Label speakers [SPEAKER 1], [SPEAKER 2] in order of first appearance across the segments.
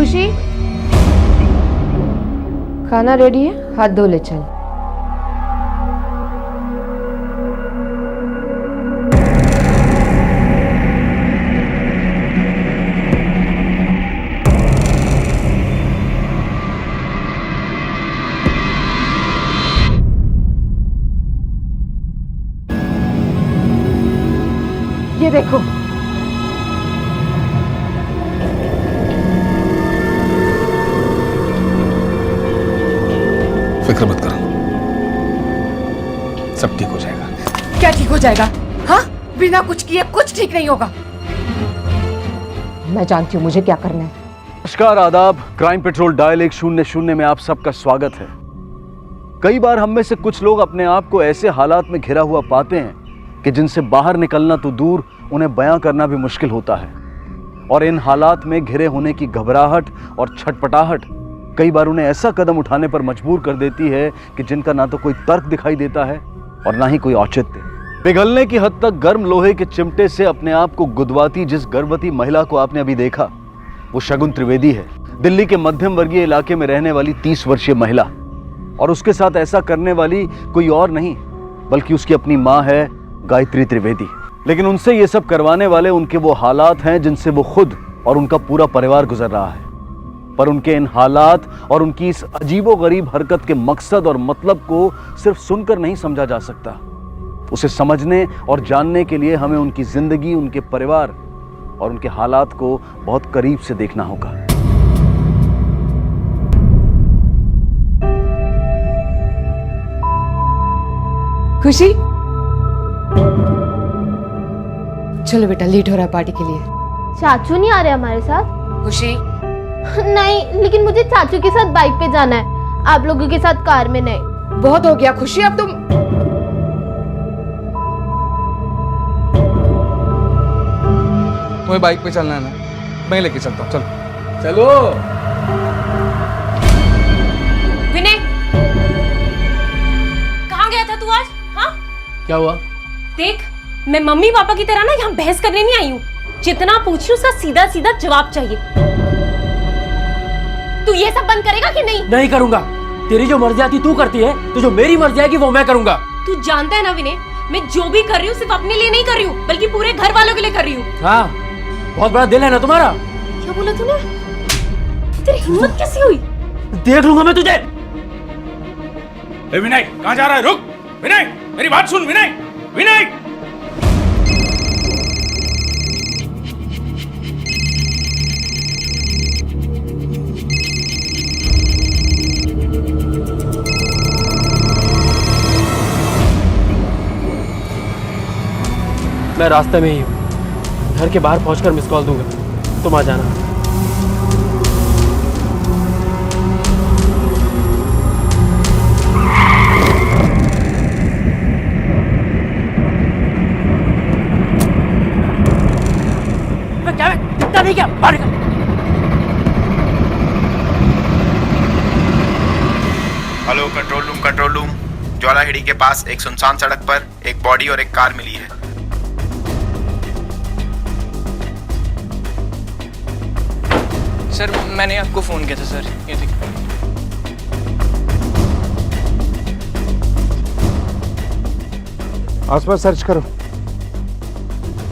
[SPEAKER 1] खुशी, खाना रेडी है, हाथ धो ले चल। ये देखो,
[SPEAKER 2] फिक्र मत करो, सब ठीक हो जाएगा।
[SPEAKER 1] क्या ठीक हो जाएगा? हाँ, बिना कुछ किए कुछ ठीक नहीं होगा। मैं जानती हूँ मुझे क्या करना है।
[SPEAKER 3] नमस्कार, आदाब। क्राइम पेट्रोल डायल 100 में आप सबका स्वागत है। कई बार हम में से कुछ लोग अपने आप को ऐसे हालात में घिरा हुआ पाते हैं कि जिनसे बाहर निकलना तो दूर, उन्हें बयां करना भी मुश्किल होता है। और इन हालात में घिरे होने की घबराहट और छटपटाहट कई बार उन्हें ऐसा कदम उठाने पर मजबूर कर देती है कि जिनका ना तो कोई तर्क दिखाई देता है और ना ही कोई औचित्य। पिघलने की हद तक गर्म लोहे के चिमटे से अपने आप को गुदवाती जिस गर्भवती महिला को आपने अभी देखा, वो शगुन त्रिवेदी है। दिल्ली के मध्यम वर्गीय इलाके में रहने वाली 30 वर्षीय महिला। और उसके साथ ऐसा करने वाली कोई और नहीं बल्कि उसकी अपनी माँ है, गायत्री त्रिवेदी। लेकिन उनसे ये सब करवाने वाले उनके वो हालात हैं जिनसे वो खुद और उनका पूरा परिवार गुजर रहा है। पर उनके इन हालात और उनकी इस अजीबोगरीब हरकत के मकसद और मतलब को सिर्फ सुनकर नहीं समझा जा सकता। उसे समझने और जानने के लिए हमें उनकी जिंदगी, उनके परिवार और उनके हालात को बहुत करीब से देखना होगा।
[SPEAKER 1] खुशी, चलो बेटा, लेट हो रहा है पार्टी के लिए।
[SPEAKER 4] चाचू नहीं आ रहे हमारे साथ?
[SPEAKER 1] खुशी,
[SPEAKER 4] नहीं, लेकिन मुझे चाचू के साथ बाइक पे जाना है, आप लोगों के साथ कार में नहीं।
[SPEAKER 1] बहुत हो गया खुशी, अब तुम।
[SPEAKER 2] तुम्हें बाइक पे चलना है ना, मैं लेके चलता हूँ। चलो चलो।
[SPEAKER 5] विनय, कहाँ गया था तू आज? हाँ,
[SPEAKER 6] क्या हुआ?
[SPEAKER 5] देख, मैं मम्मी पापा की तरह ना यहाँ बहस करने नहीं आई हूँ। जितना पूछी उसका सीधा सीधा जवाब चाहिए। तू ये सब बंद करेगा कि नहीं?
[SPEAKER 6] नहीं करूंगा। तेरी जो मर्जी आती तू करती है, तो जो मेरी मर्जी आएगी वो मैं करूंगा।
[SPEAKER 5] तू जानता है ना विनय, मैं जो भी कर रही हूँ सिर्फ अपने लिए नहीं कर रही हूँ, बल्कि पूरे घर वालों के लिए कर रही हूँ।
[SPEAKER 6] हाँ, बहुत बड़ा दिल है ना तुम्हारा।
[SPEAKER 5] क्या बोला तूने? तेरी हिम्मत कैसी हुई?
[SPEAKER 6] देख लूंगा मैं तुझे।
[SPEAKER 2] विनय, कहाँ जा रहा है? रुक विनय, मेरी बात सुन। विनय, विनय।
[SPEAKER 6] मैं रास्ते में ही हूँ, घर के बाहर पहुंचकर मिस कॉल दूंगा, तुम आ जाना। क्या दिखता नहीं क्या? बाहर निकल।
[SPEAKER 7] Hello control room. ज्वालाहेड़ी के पास एक सुनसान सड़क पर एक बॉडी और एक कार मिली है।
[SPEAKER 8] सर, मैंने आपको फोन किया था सर, ये देखिए।
[SPEAKER 9] आसपास सर्च करो।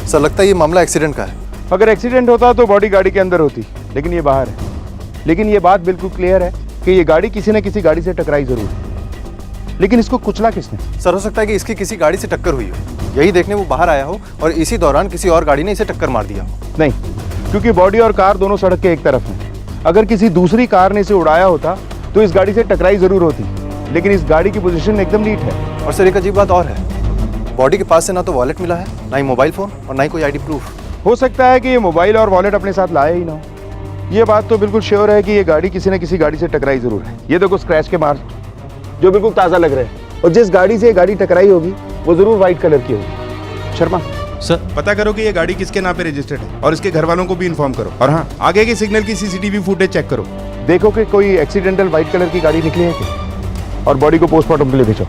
[SPEAKER 10] सर, लगता है ये मामला एक्सीडेंट का है।
[SPEAKER 9] अगर एक्सीडेंट होता तो बॉडी गाड़ी के अंदर होती, लेकिन ये बाहर है। लेकिन ये बात बिल्कुल क्लियर है कि ये गाड़ी किसी न किसी गाड़ी से टकराई जरूर है। लेकिन इसको कुचला किसने?
[SPEAKER 10] सर, हो सकता है कि इसकी किसी गाड़ी से टक्कर हुई हो, यही देखने वो बाहर आया हो और इसी दौरान किसी और गाड़ी ने इसे टक्कर मार दिया हो।
[SPEAKER 9] नहीं, क्योंकि बॉडी और कार दोनों सड़क के एक तरफ हैं। अगर किसी दूसरी कार ने इसे उड़ाया होता तो इस गाड़ी से टकराई जरूर होती, लेकिन इस गाड़ी की पोजीशन एकदम नीट है।
[SPEAKER 10] और सर, एक अजीब बात और है, बॉडी के पास से ना तो वॉलेट मिला है, ना ही मोबाइल फोन और ना ही कोई आईडी प्रूफ।
[SPEAKER 9] हो सकता है कि ये मोबाइल और वॉलेट अपने साथ लाया ही ना हो। ये बात तो बिल्कुल श्योर है कि ये गाड़ी किसी न किसी गाड़ी से टकराई जरूर है। ये देखो स्क्रैच के मार्क जो बिल्कुल ताज़ा लग रहे हैं, और जिस गाड़ी से ये गाड़ी टकराई होगी वो जरूर व्हाइट कलर की होगी। शर्मा
[SPEAKER 11] सर, पता करो कि ये गाड़ी किसके नाम पे रजिस्टर्ड है और इसके घर वालों को भी इन्फॉर्म करो। और हाँ, आगे के सिग्नल की सीसीटीवी फुटेज चेक करो।
[SPEAKER 9] देखो कि कोई एक्सीडेंटल व्हाइट कलर की गाड़ी निकली है क्या, और बॉडी को पोस्टमार्टम के लिए भेजो।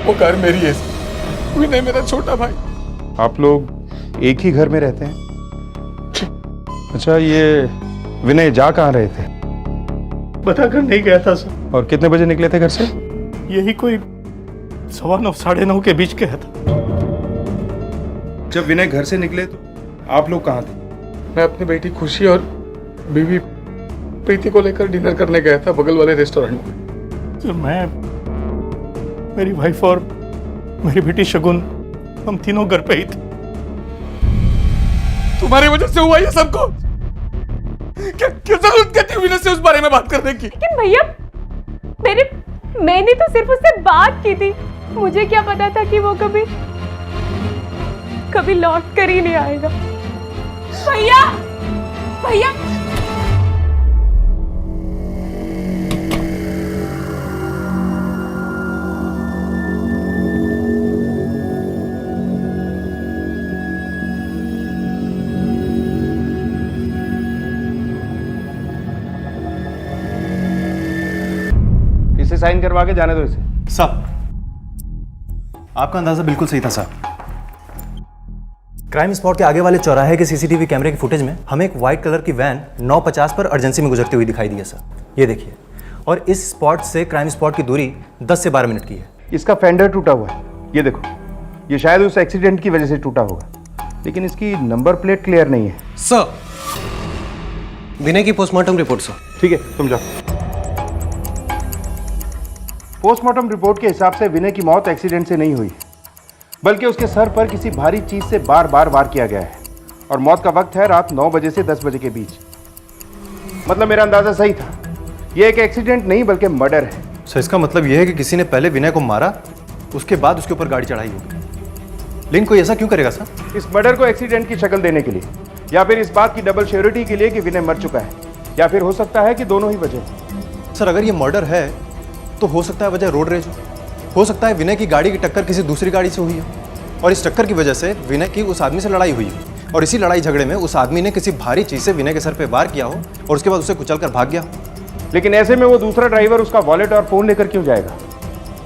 [SPEAKER 2] वो कार मेरी है। विनय मेरा छोटा भाई।
[SPEAKER 11] आप लोग एक ही घर में रहते हैं? अच्छा, ये विनय जा कहाँ रहे थे?
[SPEAKER 6] बताकर नहीं गया था सर।
[SPEAKER 11] और कितने बजे निकले थे घर से?
[SPEAKER 6] यही कोई 9:15 9:30 के बीच गया था।
[SPEAKER 11] जब विनय घर से निकले तो आप लोग कहाँ थे?
[SPEAKER 2] मैं अपनी बेटी खुशी और बीवी प्रीति को लेकर डिनर करने गया था बगल वाले रेस्टोरेंट में।
[SPEAKER 6] तो मैं, मेरी वाइफ और मेरी बेटी शगुन, हम तीनों घर पे ही थे।
[SPEAKER 2] तुम्हारी वजह से हुआ ये सबको। क्या जरूरत क्या थी विनय से उस बारे में बात करने की?
[SPEAKER 5] लेकिन भैया मैंने तो सिर्फ उससे बात की थी। मुझे क्या पता था कि वो कभी लौट कर ही नहीं आएगा। भैया भैया
[SPEAKER 9] इसे साइन करवा के जाने दो इसे।
[SPEAKER 10] साहब, आपका अंदाजा बिल्कुल सही था साहब। क्राइम स्पॉट के आगे वाले चौराहे के सीसीटीवी कैमरे की फुटेज में हमें एक व्हाइट कलर की वैन 9:50 पर अर्जेंसी में गुजरती हुई दिखाई दी है सर। ये देखिए, और इस स्पॉट से क्राइम स्पॉट की दूरी 10 से 12 मिनट की है।
[SPEAKER 9] इसका फेंडर टूटा हुआ है, ये देखो। ये शायद उस एक्सीडेंट की वजह से टूटा होगा, लेकिन इसकी नंबर प्लेट क्लियर नहीं है।
[SPEAKER 6] सर, विनय की पोस्टमार्टम रिपोर्ट सर।
[SPEAKER 9] ठीक है, तुम जाओ। पोस्टमार्टम रिपोर्ट के हिसाब से विनय की मौत एक्सीडेंट से नहीं हुई, बल्कि उसके सर पर किसी भारी चीज से बार बार वार किया गया है। और मौत का वक्त है रात 9 बजे से 10 बजे के बीच। मतलब मेरा अंदाजा सही था, यह एक एक्सीडेंट नहीं बल्कि मर्डर है।
[SPEAKER 10] सर, इसका मतलब यह है कि किसी ने पहले विनय को मारा, उसके बाद उसके ऊपर गाड़ी चढ़ाई होगी। लेकिन कोई ऐसा क्यों करेगा सर?
[SPEAKER 9] इस मर्डर को एक्सीडेंट की शक्ल देने के लिए, या फिर इस बात की डबल श्योरिटी के लिए कि विनय मर चुका है, या फिर हो सकता है कि दोनों ही वजह।
[SPEAKER 10] सर, अगर ये मर्डर है तो हो सकता है वजह रोड रेज हो सकता है विनय की गाड़ी की टक्कर किसी दूसरी गाड़ी से हुई है, और इस टक्कर की वजह से विनय की उस आदमी से लड़ाई हुई है, और इसी लड़ाई झगड़े में उस आदमी ने किसी भारी चीज से विनय के सर पे वार किया हो और उसके बाद उसे कुचलकर भाग गया।
[SPEAKER 9] लेकिन ऐसे में वो दूसरा ड्राइवर उसका वॉलेट और फोन लेकर क्यों जाएगा?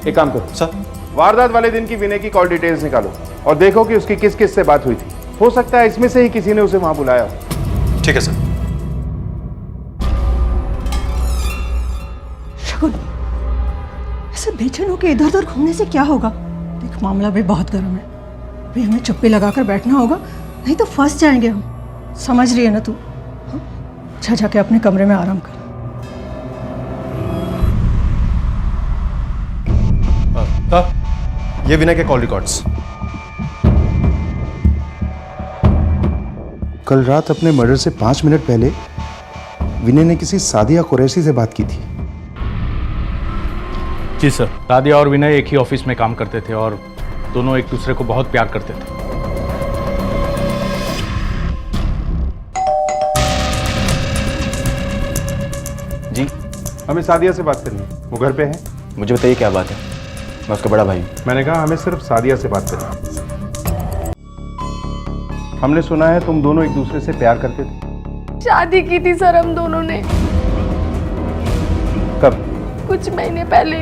[SPEAKER 9] एक काम करो
[SPEAKER 10] सर,
[SPEAKER 9] वारदात वाले दिन की विनय की कॉल डिटेल्स निकालो और देखो कि उसकी किस किस से बात हुई थी। हो सकता है इसमें से ही किसी ने उसे वहां बुलाया हो।
[SPEAKER 10] ठीक है सर।
[SPEAKER 1] शगुन, ऐसे बेचैन होकर इधर उधर घूमने से क्या होगा? देख, मामला भी बहुत गर्म है। अभी हमें चुप्पी लगाकर बैठना होगा, नहीं तो फंस जाएंगे हम। समझ रही है ना तू? अच्छा, जाके अपने कमरे में आराम कर।
[SPEAKER 10] ये विनय के कॉल रिकॉर्ड्स।
[SPEAKER 11] कल रात अपने मर्डर से 5 मिनट पहले विनय ने किसी सादिया कुरैशी से बात की थी।
[SPEAKER 12] जी सर, सादिया और विनय एक ही ऑफिस में काम करते थे और दोनों एक दूसरे को बहुत प्यार करते थे।
[SPEAKER 3] जी,
[SPEAKER 9] हमें सादिया से बात करनी है। वो घर पे है?
[SPEAKER 3] मुझे बताइए क्या बात है। मैं उसका बड़ा भाई हूँ।
[SPEAKER 9] मैंने कहा हमें सिर्फ सादिया से बात करनी है। हमने सुना है तुम दोनों एक दूसरे से प्यार करते थे।
[SPEAKER 4] शादी की थी सर हम दोनों ने,
[SPEAKER 9] कब?
[SPEAKER 4] कुछ महीने पहले।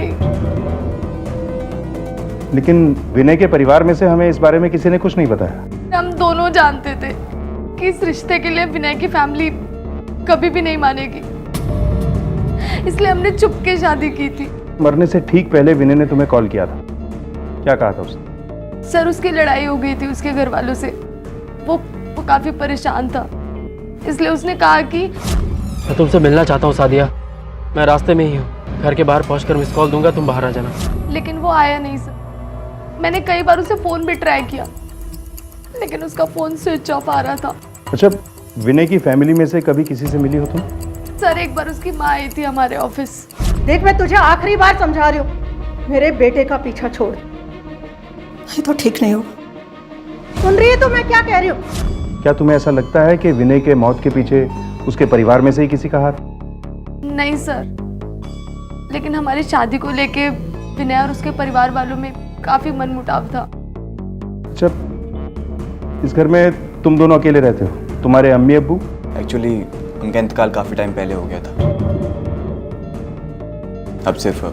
[SPEAKER 9] लेकिन विनय के परिवार में से हमें इस बारे में किसी ने कुछ नहीं बताया।
[SPEAKER 4] हम दोनों जानते थे कि इस रिश्ते के लिए विनय की फैमिली कभी भी नहीं मानेगी, इसलिए हमने चुपके शादी की थी।
[SPEAKER 9] मरने से ठीक पहले विनय ने तुम्हें कॉल किया था, क्या कहा था उसने?
[SPEAKER 4] सर, उसकी लड़ाई हो गई थी उसके घर वालों से। वो काफी परेशान था, इसलिए उसने कहा कि
[SPEAKER 6] मैं तुमसे मिलना चाहता हूँ सादिया। मैं रास्ते में ही हूँ, घर के बाहर पहुंचकर मिस कॉल दूंगा, तुम बाहर आ जाना।
[SPEAKER 4] लेकिन वो आया नहीं सर। मैंने कई बार उसे फोन भी ट्राई किया, लेकिन उसका फोन स्विच ऑफ आ रहा था।
[SPEAKER 9] अच्छा, विनय की फैमिली में से कभी किसी से मिली हो तुम?
[SPEAKER 4] सर, एक बार उसकी माँ आई थी हमारे ऑफिस।
[SPEAKER 1] देख, मैं तुझे आखिरी बार समझा रही हूँ, मेरे बेटे का पीछा छोड़, नहीं तो ठीक नहीं होगा। सुन रही है तो मैं क्या कह रही हूँ?
[SPEAKER 9] क्या तुम्हें ऐसा लगता है कि विनय के मौत के पीछे उसके परिवार में से ही किसी का हाथ?
[SPEAKER 4] नहीं सर, लेकिन हमारी शादी को लेके विनय और उसके परिवार वालों में काफी मनमुटाव था।
[SPEAKER 9] अच्छा, इस घर में तुम दोनों अकेले रहते हो? तुम्हारे अम्मी अब्बू?
[SPEAKER 3] एक्चुअली उनका इंतकाल काफ़ी टाइम पहले हो गया था, अब सिर्फ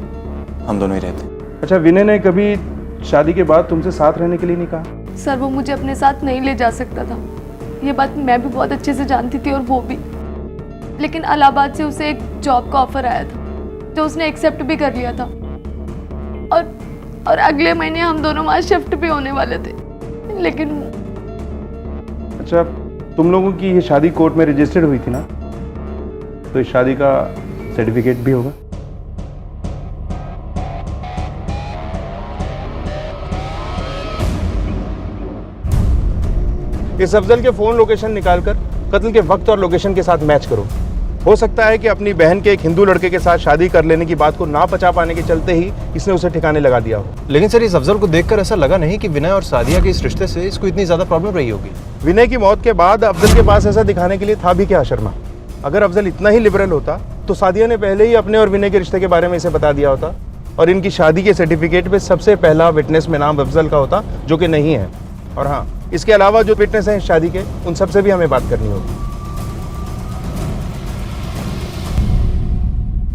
[SPEAKER 3] हम दोनों ही रहते हैं।
[SPEAKER 9] अच्छा, विनय ने कभी शादी के बाद तुमसे साथ रहने के लिए नहीं कहा?
[SPEAKER 4] सर वो मुझे अपने साथ नहीं ले जा सकता था, ये बात मैं भी बहुत अच्छे से जानती थी और वो भी। लेकिन इलाहाबाद से उसे एक जॉब का ऑफर आया था जो उसने एक्सेप्ट भी कर लिया था और अगले महीने हम दोनों वहाँ शिफ्ट भी होने वाले थे। लेकिन
[SPEAKER 9] अच्छा, तुम लोगों की ये शादी कोर्ट में रजिस्टर्ड हुई थी ना, तो इस शादी का सर्टिफिकेट भी होगा? इस अफजल के फोन लोकेशन निकालकर कत्ल के वक्त और लोकेशन के साथ मैच करो। हो सकता है कि अपनी बहन के एक हिंदू लड़के के साथ शादी कर लेने की बात को ना पचा पाने के चलते ही इसने उसे ठिकाने लगा दिया हो।
[SPEAKER 10] लेकिन सर इस अफजल को देखकर ऐसा लगा नहीं कि विनय और सादिया के इस रिश्ते से इसको इतनी ज्यादा प्रॉब्लम रही होगी।
[SPEAKER 9] विनय की मौत के बाद अफजल के पास ऐसा दिखाने के लिए था भी क्या शर्मा? अगर अफजल इतना ही लिबरल होता तो सादिया ने पहले ही अपने और विनय के रिश्ते के बारे में इसे बता दिया होता और इनकी शादी के सर्टिफिकेट पे सबसे पहला विटनेस में नाम अफजल का होता, जो कि नहीं है। और हाँ, इसके अलावा जो विटनेस हैं शादी के, उन सबसे भी हमें बात करनी होगी।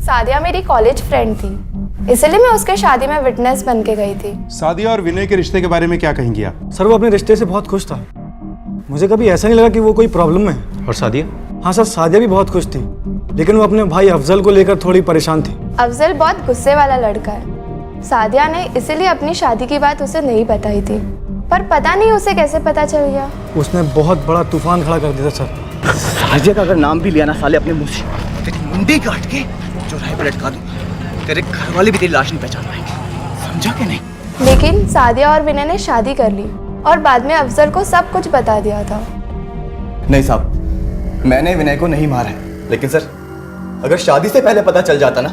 [SPEAKER 13] सादिया मेरी कॉलेज फ्रेंड थी, इसलिए मैं उसके शादी में विटनेस बन के गई थी।
[SPEAKER 9] सादिया और विनय के रिश्ते के बारे में क्या कहेंगी आप?
[SPEAKER 6] सर वो अपने रिश्ते से बहुत खुश था, मुझे कभी ऐसा नहीं लगा कि वो कोई प्रॉब्लम में है।
[SPEAKER 10] और सादिया?
[SPEAKER 6] हाँ सर, सादिया भी बहुत खुश थी, लेकिन वो अपने भाई अफजल को लेकर थोड़ी परेशान थी।
[SPEAKER 13] अफजल बहुत गुस्से वाला लड़का है। सादिया ने इसीलिए अपनी शादी की बात उसे नहीं बताई थी, पर पता नहीं उसे कैसे पता चल गया।
[SPEAKER 6] उसने बहुत बड़ा तूफान खड़ा कर दिया सर।
[SPEAKER 3] साजिया का अगर नाम भी लिया ना साले अपने मुंह से, तेरी मुंडी काट के चौराहे पर लटका दूं। तेरे घर वाले भी तेरी लाश नहीं पहचान पाएंगे, समझा कि नहीं?
[SPEAKER 13] लेकिन सादिया और विनय ने शादी कर ली और बाद में अफजल को सब कुछ बता दिया था।
[SPEAKER 10] नहीं साहब, मैंने विनय को नहीं मारा है, लेकिन सर अगर शादी से पहले पता चल जाता ना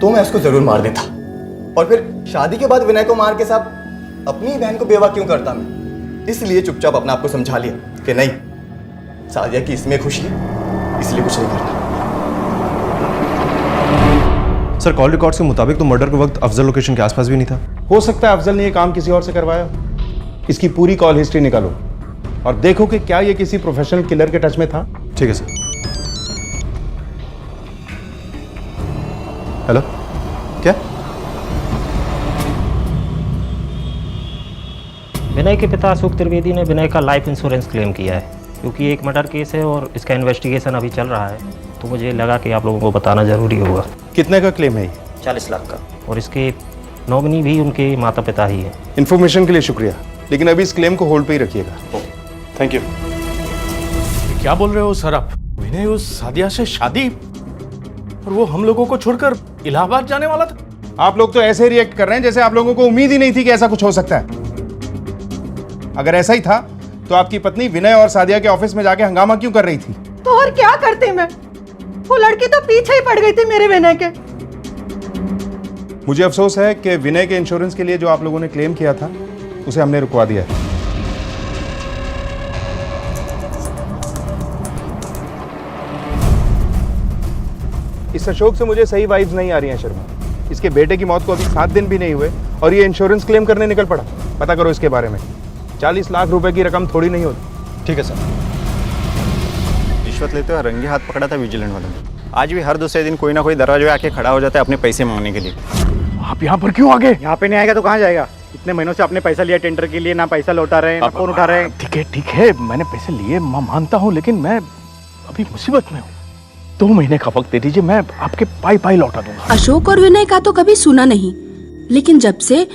[SPEAKER 10] तो मैं उसको जरूर मार देता। और फिर शादी के बाद विनय को मार के साहब अपनी बहन को बेवा क्यों करता मैं? इसलिए चुपचाप अपने आप को समझा लिया कि नहीं, सादिया की इसमें खुशी है, इसलिए कुछ नहीं करना। सर कॉल रिकॉर्ड्स के मुताबिक तो मर्डर के वक्त अफजल लोकेशन के आसपास भी नहीं था।
[SPEAKER 9] हो सकता है अफजल ने ये काम किसी और से करवाया। इसकी पूरी कॉल हिस्ट्री निकालो और देखो कि क्या ये किसी प्रोफेशनल किलर के टच में था।
[SPEAKER 10] ठीक है सर। हेलो, क्या?
[SPEAKER 14] विनय के पिता अशोक त्रिवेदी ने विनय का लाइफ इंश्योरेंस क्लेम किया है, क्योंकि एक मर्डर केस है और इसका इन्वेस्टिगेशन अभी चल रहा है, तो मुझे लगा कि आप लोगों को बताना जरूरी होगा।
[SPEAKER 9] कितने का क्लेम है ये?
[SPEAKER 14] 40 लाख का, और इसके नॉमिनी भी उनके माता पिता ही हैं।
[SPEAKER 9] इन्फॉर्मेशन के लिए शुक्रिया, लेकिन अभी इस क्लेम को होल्ड पे ही रखिएगा। Thank you.
[SPEAKER 6] क्या बोल रहे हो सर आप? विनय उस सादिया से शादी, और वो हम लोगों को छोड़कर इलाहाबाद जाने वाला था?
[SPEAKER 9] आप लोग तो ऐसे रिएक्ट कर रहे हैं जैसे आप लोगों को उम्मीद ही नहीं थी कि ऐसा कुछ हो सकता है। अगर ऐसा ही था तो आपकी पत्नी विनय और सादिया के ऑफिस में जाके हंगामा क्यों कर रही थी?
[SPEAKER 1] तो और क्या करती मैं? वो लड़की तो पीछे ही पड़ गई थी मेरे विनय के।
[SPEAKER 9] मुझे अफसोस है कि विनय के इंश्योरेंस के लिए जो आप लोगों ने क्लेम किया था उसे हमने रुकवा दिया है। इस अशोक से मुझे सही वाइब्स नहीं आ रही हैं शर्मा। इसके बेटे की मौत को अभी 7 दिन भी नहीं हुए और ये इंश्योरेंस क्लेम करने निकल पड़ा। पता करो इसके बारे में। 40 लाख रुपए की रकम थोड़ी नहीं होती।
[SPEAKER 10] ठीक है सर।
[SPEAKER 15] रिश्वत लेते हुए रंगे हाथ पकड़ा था विजिलेंट वालों ने। आज भी हर दूसरे दिन कोई ना कोई दरवाजे पे आके खड़ा हो जाता है अपने पैसे मांगने के लिए।
[SPEAKER 12] आप यहाँ पर क्यों आ गए? यहाँ पे नहीं आएगा तो कहाँ जाएगा? इतने महीनों से आपने पैसा लिया टेंडर के लिए, ना पैसा लौटा रहे हैं, ना फोन उठा रहे हैं। ठीक है, मैंने पैसे लिए, मैं मानता हूँ, लेकिन मैं अभी मुसीबत में हूँ। 2 महीने का वक्त दे दीजिए, मैं आपके पाई लौटा दूंगा।
[SPEAKER 16] अशोक और विनय का तो कभी सुना नहीं, लेकिन जब से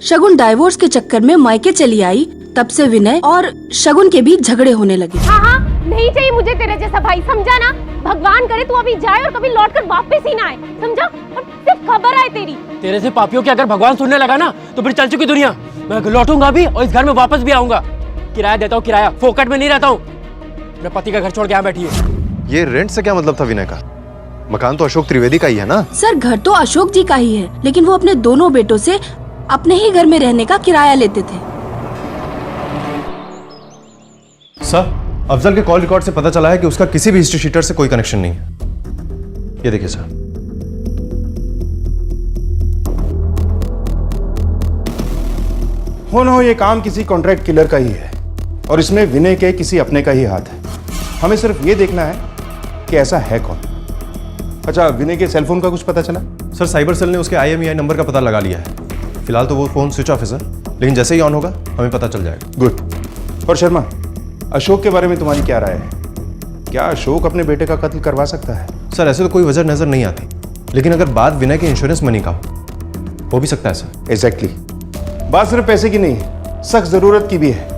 [SPEAKER 16] शगुन डाइवोर्स के चक्कर में मायके चली आई, तब से विनय और शगुन के बीच झगड़े होने लगे।
[SPEAKER 5] हाँ, नहीं चाहिए मुझे तेरे जैसा भाई, समझा ना? भगवान करे तू अभी जाए और कभी लौटकर वापस ही ना आए, समझा? और सिर्फ खबर आए तेरी।
[SPEAKER 17] तेरे से पापियों की अगर भगवान सुनने लगा ना तो फिर चल चुकी दुनिया। मैं लौटूंगा भी और इस घर में वापस भी आऊंगा। किराया देता हूँ, किराया, फोकट में नहीं रहता हूँ। मेरे पति का घर छोड़ के यहाँ बैठी है।
[SPEAKER 10] ये रेंट से क्या मतलब था विनय का? मकान तो अशोक त्रिवेदी का ही है ना? सर
[SPEAKER 16] घर तो अशोक जी का ही है, लेकिन वो अपने दोनों बेटों से अपने ही घर में रहने का किराया लेते थे।
[SPEAKER 10] सर, अफजल के कॉल रिकॉर्ड से पता चला है कि उसका किसी भी हिस्ट्री शीटर से कोई कनेक्शन नहीं है। ये देखिए सर।
[SPEAKER 9] हो ना हो ये काम किसी कॉन्ट्रैक्ट किलर का ही है और इसमें विनय के किसी अपने का ही हाथ है। हमें सिर्फ ये देखना है कि ऐसा है कौन। अच्छा, विनय के सेलफोन का कुछ पता चला?
[SPEAKER 10] सर साइबर सेल ने उसके IMEI नंबर का पता लगा लिया है। फिलहाल तो वो फ़ोन स्विच ऑफ है सर, लेकिन जैसे ही ऑन होगा हमें पता चल जाएगा।
[SPEAKER 11] गुड। और शर्मा, अशोक के बारे में तुम्हारी क्या राय है? क्या अशोक अपने बेटे का कत्ल करवा सकता है?
[SPEAKER 10] सर ऐसे तो कोई वजह नज़र नहीं आती, लेकिन अगर बात विनय के इंश्योरेंस मनी का हो भी सकता है सर।
[SPEAKER 11] एग्जैक्टली। बात सिर्फ पैसे की नहीं है, सख्त ज़रूरत की भी है।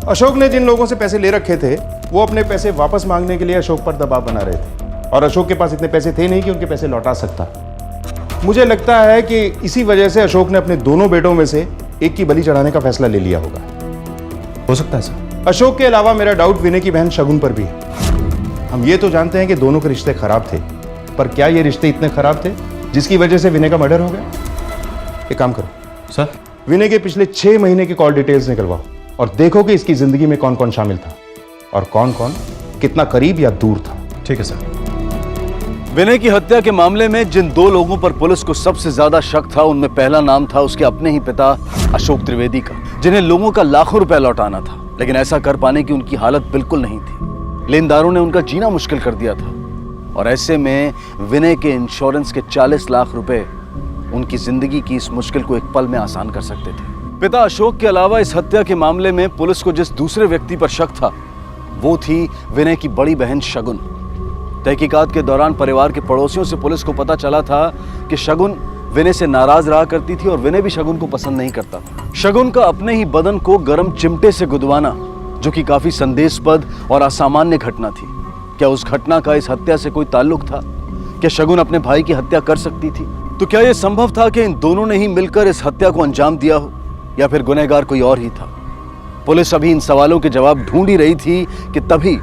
[SPEAKER 11] अशोक ने जिन लोगों से पैसे ले रखे थे वो अपने पैसे वापस मांगने के लिए अशोक पर दबाव बना रहे थे, और अशोक के पास इतने पैसे थे नहीं कि उनके पैसे लौटा सकता। मुझे लगता है कि इसी वजह से अशोक ने अपने दोनों बेटों में से एक की बलि चढ़ाने का फैसला ले लिया होगा।
[SPEAKER 10] हो सकता है सर।
[SPEAKER 11] अशोक के अलावा मेरा डाउट विनय की बहन शगुन पर भी है। हम ये तो जानते हैं कि दोनों के रिश्ते खराब थे, पर क्या ये रिश्ते इतने खराब थे जिसकी वजह से विनय का मर्डर हो गया? एक काम करो
[SPEAKER 10] सर,
[SPEAKER 11] विनय के पिछले 6 महीने की कॉल डिटेल्स निकलवाओ और देखो कि इसकी जिंदगी में कौन कौन शामिल था और कौन कौन कितना करीब या दूर था।
[SPEAKER 10] ठीक है सर।
[SPEAKER 3] विनय की हत्या के मामले में जिन 2 लोगों पर पुलिस को सबसे ज्यादा शक था, उनमें पहला नाम था उसके अपने ही पिता अशोक त्रिवेदी का, जिन्हें लोगों का लाखों रुपया लौटाना था, लेकिन ऐसा कर पाने की उनकी हालत बिल्कुल नहीं थी। लेनदारों ने उनका जीना मुश्किल कर दिया था, और ऐसे में विनय के इंश्योरेंस के 40 लाख रुपए उनकी जिंदगी की इस मुश्किल को एक पल में आसान कर सकते थे। पिता अशोक के अलावा इस हत्या के मामले में पुलिस को जिस दूसरे व्यक्ति पर शक था वो थी विनय की बड़ी बहन शगुन। तहकीकात के दौरान परिवार के पड़ोसियों से पुलिस को पता चला था कि शगुन विनय से नाराज रहा करती थी और विनय भी शगुन को पसंद नहीं करता था। शगुन का अपने ही बदन को गर्म चिमटे से गुदवाना, जो कि काफी संदेशपद और असामान्य घटना थी। क्या उस घटना का इस हत्या से कोई ताल्लुक था? क्या शगुन अपने भाई की हत्या कर सकती थी? तो क्या यह संभव था कि इन दोनों ने ही मिलकर इस हत्या को अंजाम दिया हो, या फिर गुनहगार कोई और ही था? पुलिस अभी इन सवालों के जवाब ढूंढ ही रही थी कि तभी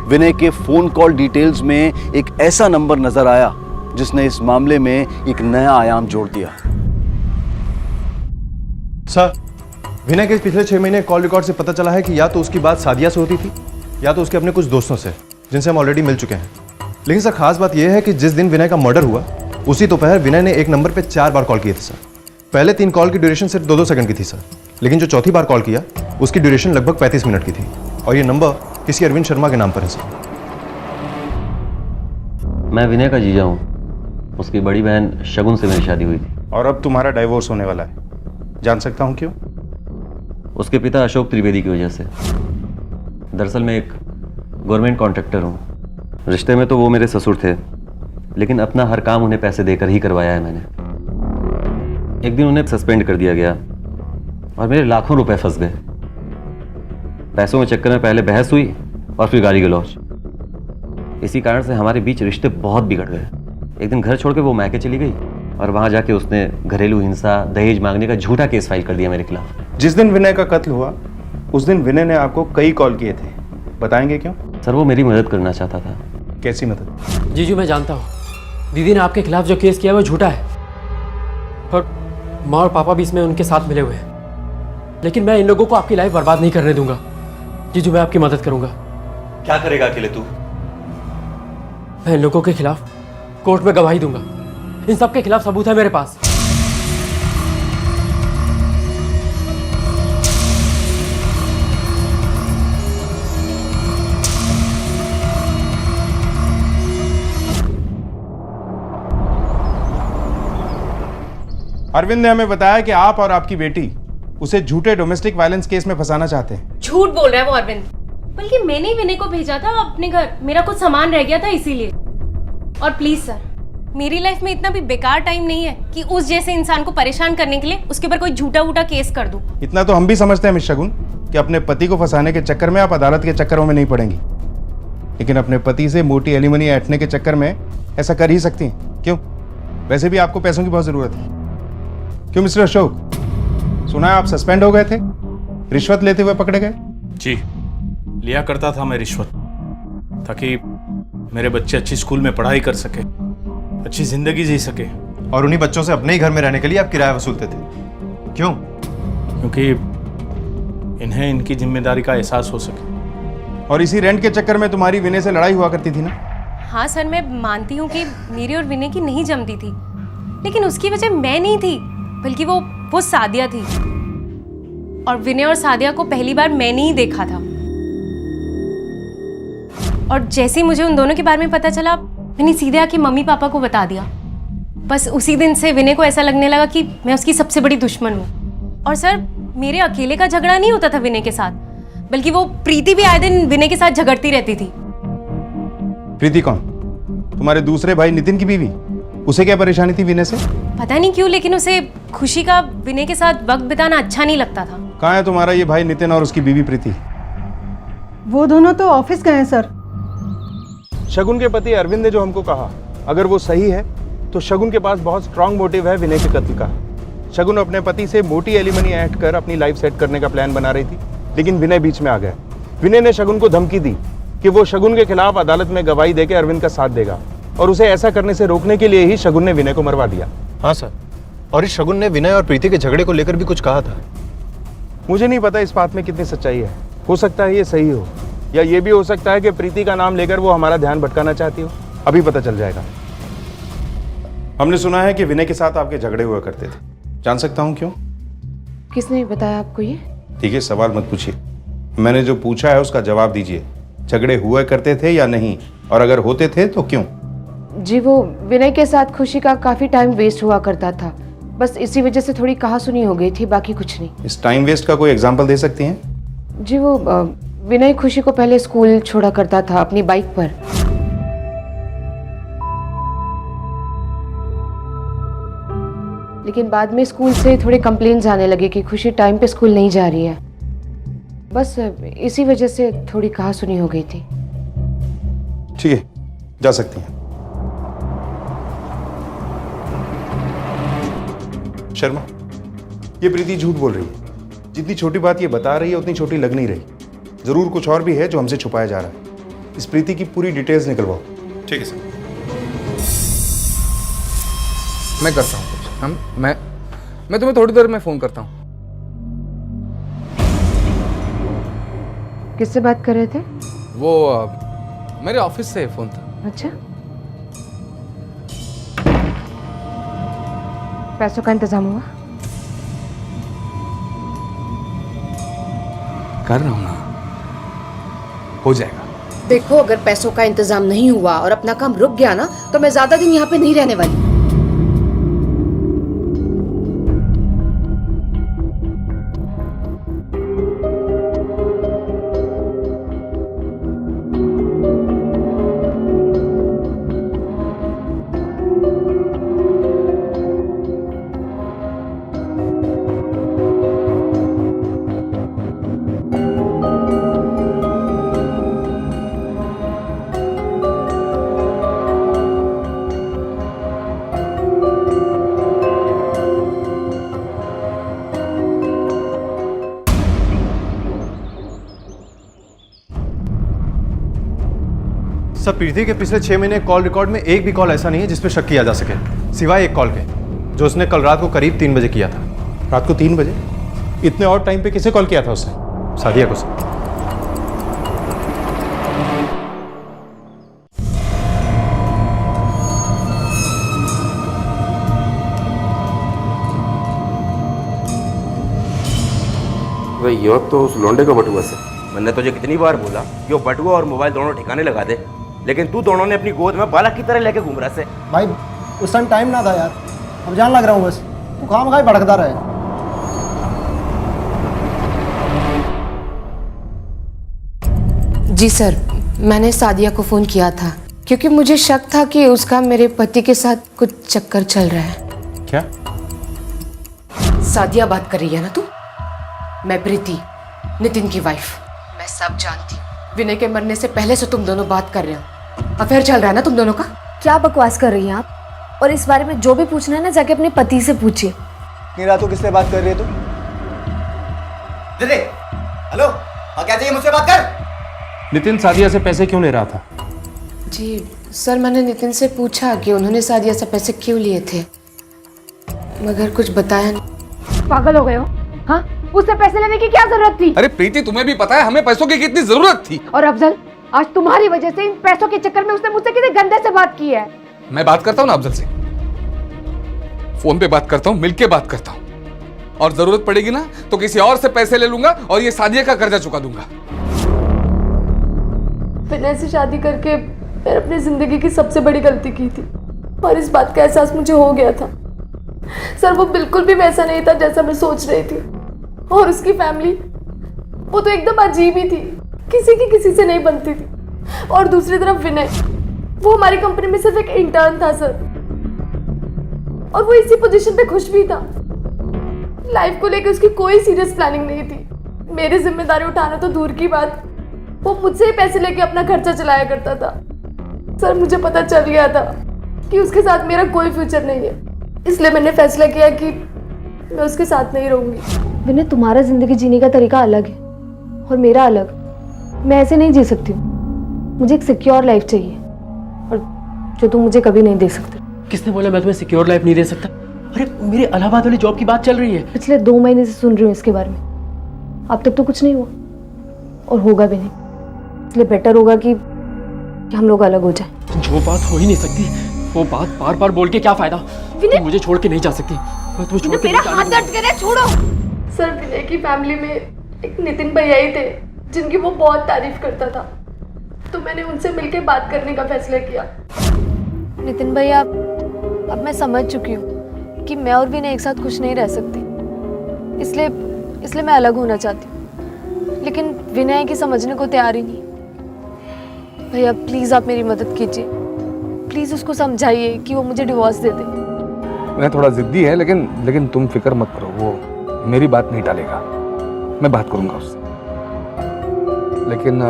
[SPEAKER 3] विनय के फोन कॉल डिटेल्स में एक ऐसा नंबर नजर आया जिसने इस मामले में एक नया आयाम जोड़ दिया।
[SPEAKER 10] सर, विनय के पिछले 6 महीने कॉल रिकॉर्ड से पता चला है कि या तो उसकी बात सादिया से होती थी या तो उसके अपने कुछ दोस्तों से, जिनसे हम ऑलरेडी मिल चुके हैं। लेकिन सर खास बात यह है कि जिस दिन विनय का मर्डर हुआ उसी दोपहर विनय ने एक नंबर पे 4 बार कॉल किए थे सर। पहले 3 कॉल की ड्यूरेशन सिर्फ 2-2 सेकंड की थी सर, लेकिन जो चौथी बार कॉल किया उसकी ड्यूरेशन लगभग 35 मिनट की थी, और ये नंबर किसी अरविंद शर्मा के नाम पर है सर।
[SPEAKER 14] मैं विनय का जीजा हूँ, उसकी बड़ी बहन शगुन से मेरी शादी हुई थी।
[SPEAKER 11] और अब तुम्हारा डाइवोर्स होने वाला है, जान सकता हूँ क्यों?
[SPEAKER 14] उसके पिता अशोक त्रिवेदी की वजह से। दरअसल मैं एक गवर्नमेंट कॉन्ट्रैक्टर हूँ। रिश्ते में तो वो मेरे ससुर थे, लेकिन अपना हर काम उन्हें पैसे देकर ही करवाया है मैंने। एक दिन उन्हें सस्पेंड कर दिया गया और मेरे लाखों रुपए फंस गए। पैसों के चक्कर में पहले बहस हुई और फिर गाली गलौज। इसी कारण से हमारे बीच रिश्ते बहुत बिगड़ गए। एक दिन घर छोड़ के वो मैके चली गई और वहां जाके उसने घरेलू हिंसा, दहेज मांगने का झूठा केस फाइल कर दिया मेरे खिलाफ।
[SPEAKER 11] जिस दिन विनय का कत्ल हुआ उस दिन विनय ने आपको कई कॉल किए थे, बताएंगे क्यों?
[SPEAKER 14] सर वो मेरी मदद करना चाहता था।
[SPEAKER 11] कैसी मदद?
[SPEAKER 17] जीजू मैं जानता हूँ दीदी ने आपके खिलाफ जो केस किया वो झूठा है, और माँ और पापा भी इसमें उनके साथ मिले हुए हैं। लेकिन मैं इन लोगों को आपकी लाइफ बर्बाद नहीं करने दूंगा। जीजू मैं आपकी मदद करूंगा।
[SPEAKER 10] क्या करेगा अकेले तू?
[SPEAKER 17] मैं इन लोगों के खिलाफ कोर्ट में गवाही दूंगा। इन सब के खिलाफ सबूत है मेरे पास।
[SPEAKER 11] अरविंद ने हमें बताया कि आप और आपकी बेटी उसे झूठे डोमेस्टिक वायलेंस केस में फंसाना चाहते हैं।
[SPEAKER 5] झूठ बोल रहा है वो अरविंद, बल्कि मैंने ही विनय को भेजा था अपने घर। मेरा कुछ सामान रह गया था इसीलिए। और प्लीज सर, मेरी लाइफ में इतना भी बेकार टाइम नहीं है कि उस जैसे इंसान को परेशान करने के लिए उसके ऊपर कोई झूठा वूठा केस कर दूं।
[SPEAKER 11] इतना तो हम भी समझते हैं मिस शगुन कि अपने पति को फंसाने के चक्कर में आप अदालत के चक्करों में नहीं पड़ेंगी, लेकिन अपने पति से मोटी एलिमनी ऐंठने के चक्कर में ऐसा कर ही सकती हैं। क्यों? वैसे भी आपको पैसों की बहुत जरूरत है। क्यों मिस्टर अशोक, सुना है आप सस्पेंड हो गए थे, रिश्वत लेते हुए पकड़े गए?
[SPEAKER 6] जी, लिया करता था मैं रिश्वत, ताकि मेरे बच्चे अच्छी स्कूल में पढ़ाई कर सके, अच्छी जिंदगी जी सके।
[SPEAKER 10] और उन्हीं बच्चों से अपने ही घर में रहने के लिए आप किराया वसूलते थे। क्यों?
[SPEAKER 6] क्योंकि इन्हें इनकी जिम्मेदारी का एहसास हो सके।
[SPEAKER 11] और इसी रेंट के चक्कर में तुम्हारी विनय से लड़ाई हुआ करती थी ना?
[SPEAKER 5] हाँ सर, मैं मानती हूँ कि मेरी और विनय की नहीं जमती थी, लेकिन उसकी वजह मैं नहीं थी, बल्कि वो सादिया थी। और विनय और सादिया को पहली बार मैंने ही देखा था, और जैसे ही मुझे उन दोनों के बारे में पता चला मैंने सीधे आके मम्मी पापा को बता दिया। बस उसी दिन से विनय को ऐसा लगने लगा कि मैं उसकी सबसे बड़ी दुश्मन हूँ। और सर, मेरे अकेले का झगड़ा नहीं होता था विनय के साथ, बल्कि वो प्रीति भी आए दिन विनय के साथ झगड़ती रहती थी।
[SPEAKER 11] प्रीति कौन? तुम्हारे दूसरे भाई नितिन की बीवी? उसे क्या परेशानी थी विनय से?
[SPEAKER 5] पता नहीं क्यों, लेकिन उसे खुशी का विनय के साथ वक्त बिताना अच्छा नहीं लगता था।
[SPEAKER 11] कहाँ है तुम्हारा ये भाई नितिन और उसकी बीवी प्रीति?
[SPEAKER 1] वो दोनों तो ऑफिस गए हैं सर।
[SPEAKER 11] शगुन के पति अरविंद ने जो हमको कहा, अगर वो सही है तो शगुन के पास बहुत स्ट्रांग मोटिव है विनय के कत्ल का। शगुन अपने पति से मोटी एलिमनी ऐड कर अपनी लाइफ सेट करने का प्लान बना रही थी, लेकिन विनय बीच में आ गया। विनय ने शगुन को धमकी दी कि वो शगुन के खिलाफ अदालत में गवाही देकर अरविंद का साथ देगा, और उसे ऐसा करने से रोकने के लिए ही शगुन ने विनय को मरवा दिया।
[SPEAKER 10] हाँ सर, और इस शगुन ने विनय और प्रीति के झगड़े को लेकर भी कुछ कहा था।
[SPEAKER 11] मुझे नहीं पता इस बात में कितनी सच्चाई है। हो सकता है ये सही हो, या ये भी हो सकता है कि प्रीति का नाम लेकर वो हमारा ध्यान भटकाना चाहती हो। अभी पता चल जाएगा। हमने सुना है कि विनय के साथ आपके झगड़े हुआ करते थे। जान सकता हूँ क्यों?
[SPEAKER 18] किसने बताया आपको ये?
[SPEAKER 11] ठीक है, सवाल मत पूछिए। मैंने जो पूछा है उसका जवाब दीजिए। झगड़े हुआ करते थे या नहीं, और अगर होते थे तो क्यों?
[SPEAKER 18] जी, वो विनय के साथ खुशी का काफी टाइम वेस्ट हुआ करता था, बस इसी वजह से थोड़ी कहासुनी हो गई थी, बाकी कुछ नहीं।
[SPEAKER 11] इस टाइम वेस्ट का कोई एग्जांपल दे सकती हैं?
[SPEAKER 18] जी, वो विनय खुशी को पहले स्कूल छोड़ा करता था अपनी बाइक पर। लेकिन बाद में स्कूल से थोड़े कंप्लेंट्स आने लगे कि खुशी टाइम पे स्कूल नहीं जा रही है। बस इसी वजह से थोड़ी कहासुनी हो गई थी।
[SPEAKER 11] ठीक है, जा सकती हैं। शर्मा, ये प्रीति झूठ बोल रही है। जितनी छोटी बात ये बता रही है उतनी छोटी लग नहीं रही। जरूर कुछ और भी है जो हमसे छुपाया जा रहा है। इस प्रीति की पूरी डिटेल्स निकलवाओ।
[SPEAKER 2] ठीक है सर, मैं करता हूँ कुछ। मैं तुम्हें थोड़ी देर में फोन करता हूँ।
[SPEAKER 18] किससे बात कर रहे थे?
[SPEAKER 2] वो मेरे ऑफिस से फोन था।
[SPEAKER 18] अच्छा, पैसों का इंतजाम हुआ?
[SPEAKER 2] कर रहा हूँ ना, हो जाएगा।
[SPEAKER 18] देखो, अगर पैसों का इंतजाम नहीं हुआ और अपना काम रुक गया ना, तो मैं ज्यादा दिन यहाँ पे नहीं रहने वाली।
[SPEAKER 10] सर, प्रीति के पिछले 6 महीने कॉल रिकॉर्ड में एक भी कॉल ऐसा नहीं है जिस पे शक किया जा सके, सिवाय एक कॉल के जो उसने कल रात को करीब 3 बजे किया था।
[SPEAKER 11] रात को 3 बजे? इतने और टाइम पे किसे कॉल किया था उसने?
[SPEAKER 10] सादिया को सर।
[SPEAKER 19] भाई यो तो उस लौंडे का बटुआ से। मैंने तुझे कितनी बार बोला कि वो बटुआ और मोबाइल दोनों ठिकाने लगा दे, लेकिन तू दोनों ने अपनी गोद में बालक की तरह लेके घूम रहा से।
[SPEAKER 20] भाई उस टाइम टाइम ना था यार, अब जान लग रहा हूँ बस। तू खामखा भड़कता रहे।
[SPEAKER 18] जी सर, मैंने सादिया को फोन किया था क्योंकि मुझे शक था कि उसका मेरे पति के साथ कुछ चक्कर चल रहा है।
[SPEAKER 11] क्या?
[SPEAKER 18] सादिया बात कर रही है ना तू? मैं प्रीति, नितिन की वाइफ। मैं सब जानती हूँ। विनय के मरने से पहले से तुम दोनों बात कर रहे हो। अफेयर चल रहा है ना तुम दोनों का?
[SPEAKER 21] क्या बकवास कर रही हैं आप? और इस बारे में जो भी पूछना है ना, जाके अपने पति से पूछिए।
[SPEAKER 20] इतनी रात को किससे बात कर रही है तू?
[SPEAKER 22] हेलो, हाँ क्या चाहिए मुझसे? बात कर।
[SPEAKER 11] नितिन सादिया से पैसे क्यों ले रहा था?
[SPEAKER 18] जी सर, मैंने नितिन से पूछा कि उन्होंने सादिया से पैसे क्यों लिए थे, मगर कुछ बताया नहीं।
[SPEAKER 21] पागल हो गए हो? हाँ, उससे पैसे लेने की क्या जरूरत थी?
[SPEAKER 2] अरे प्रीति, तुम्हें भी पता है हमें पैसों की कितनी जरूरत थी।
[SPEAKER 21] और अफजल, आज तुम्हारी वजह से इन पैसों के चक्कर में उसने मुझसे कितने गंदे से बात की है।
[SPEAKER 2] मैं बात करता हूँ ना अफजल से, फोन पे बात करता हूँ, मिलके बात करता हूँ, और जरूरत पड़ेगी ना तो किसी और से पैसे ले लूंगा और ये सादिया का कर्जा चुका दूंगा।
[SPEAKER 4] विनय से शादी करके मैंने अपनी जिंदगी की सबसे बड़ी गलती की थी। और इस बात का एहसास मुझे हो गया था। सर वो बिल्कुल भी वैसा नहीं था जैसा मैं सोच रही थी। और उसकी फैमिली वो तो एकदम अजीब ही थी, किसी की किसी से नहीं बनती थी। और दूसरी तरफ विनय, वो हमारी कंपनी में सिर्फ एक इंटर्न था सर, और वो इसी पोजीशन पे खुश भी था। लाइफ को लेकर उसकी कोई सीरियस प्लानिंग नहीं थी। मेरी जिम्मेदारी उठाना तो दूर की बात, वो मुझसे ही पैसे लेके अपना खर्चा चलाया करता था। सर मुझे पता चल गया था कि उसके साथ मेरा कोई फ्यूचर नहीं है, इसलिए मैंने फैसला किया कि मैं उसके साथ नहीं रहूंगी।
[SPEAKER 21] विनय, तुम्हारा जिंदगी जीने का तरीका अलग है और मेरा अलग। मैं ऐसे नहीं जी सकती हूँ। मुझे एक सिक्योर लाइफ चाहिए, और जो तुम मुझे कभी नहीं दे सकते।
[SPEAKER 17] किसने बोला मैं तुम्हें सिक्योर लाइफ नहीं दे सकता? अरे मेरे इलाहाबाद वाली जॉब की बात चल रही है।
[SPEAKER 21] पिछले 2 महीने से सुन रही हूँ इसके बारे में। अब तक तो कुछ नहीं हुआ और होगा भी नहीं, इसलिए बेटर होगा कि हम लोग अलग हो जाएं।
[SPEAKER 17] जो बात हो ही नहीं सकती वो बात बार बार बोल के क्या फायदा? तुम मुझे छोड़ के नहीं जा सकती। मैं तुम्हें छोड़ के
[SPEAKER 21] मेरा
[SPEAKER 17] नहीं
[SPEAKER 21] हाथ
[SPEAKER 17] जाने
[SPEAKER 21] दर्द करे, छोड़ो।
[SPEAKER 4] सर विनय की फैमिली में एक नितिन भैया ही थे जिनकी वो बहुत तारीफ करता था, तो मैंने उनसे मिलकर बात करने का फैसला किया।
[SPEAKER 21] नितिन भैया, अब मैं समझ चुकी हूँ कि मैं और विनय एक साथ खुश नहीं रह सकती, इसलिए मैं अलग होना चाहती हूँ। लेकिन विनय की समझने को तैयार ही नहीं। भैया प्लीज़ आप मेरी मदद कीजिए, प्लीज़ उसको समझाइए कि वो मुझे डिवोर्स दे दे।
[SPEAKER 2] मैं थोड़ा जिद्दी है, लेकिन तुम फिक्र मत करो, वो मेरी बात नहीं टालेगा। मैं बात करूंगा उससे, लेकिन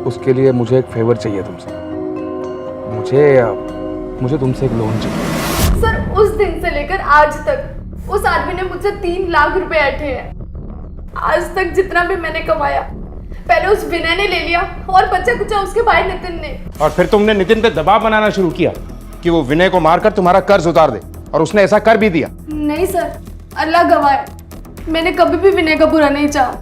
[SPEAKER 2] उसके लिए मुझे एक फेवर चाहिए तुमसे। मुझे तुमसे एक लोन चाहिए।
[SPEAKER 4] सर उस दिन से लेकर आज तक उस आदमी ने मुझसे 3 लाख रुपए ऐंठे हैं। आज तक जितना भी मैंने कमाया पहले उस विनय ने ले लिया, और बचा कुचा उसके भाई नितिन ने।
[SPEAKER 11] और फिर तुमने नितिन पे दबाव बनाना शुरू किया कि वो विनय को मारकर तुम्हारा कर्ज उतार दे, और उसने ऐसा कर भी दिया।
[SPEAKER 4] नहीं सर, अल्लाह गवाह है, मैंने कभी भी विनय का बुरा नहीं चाहा।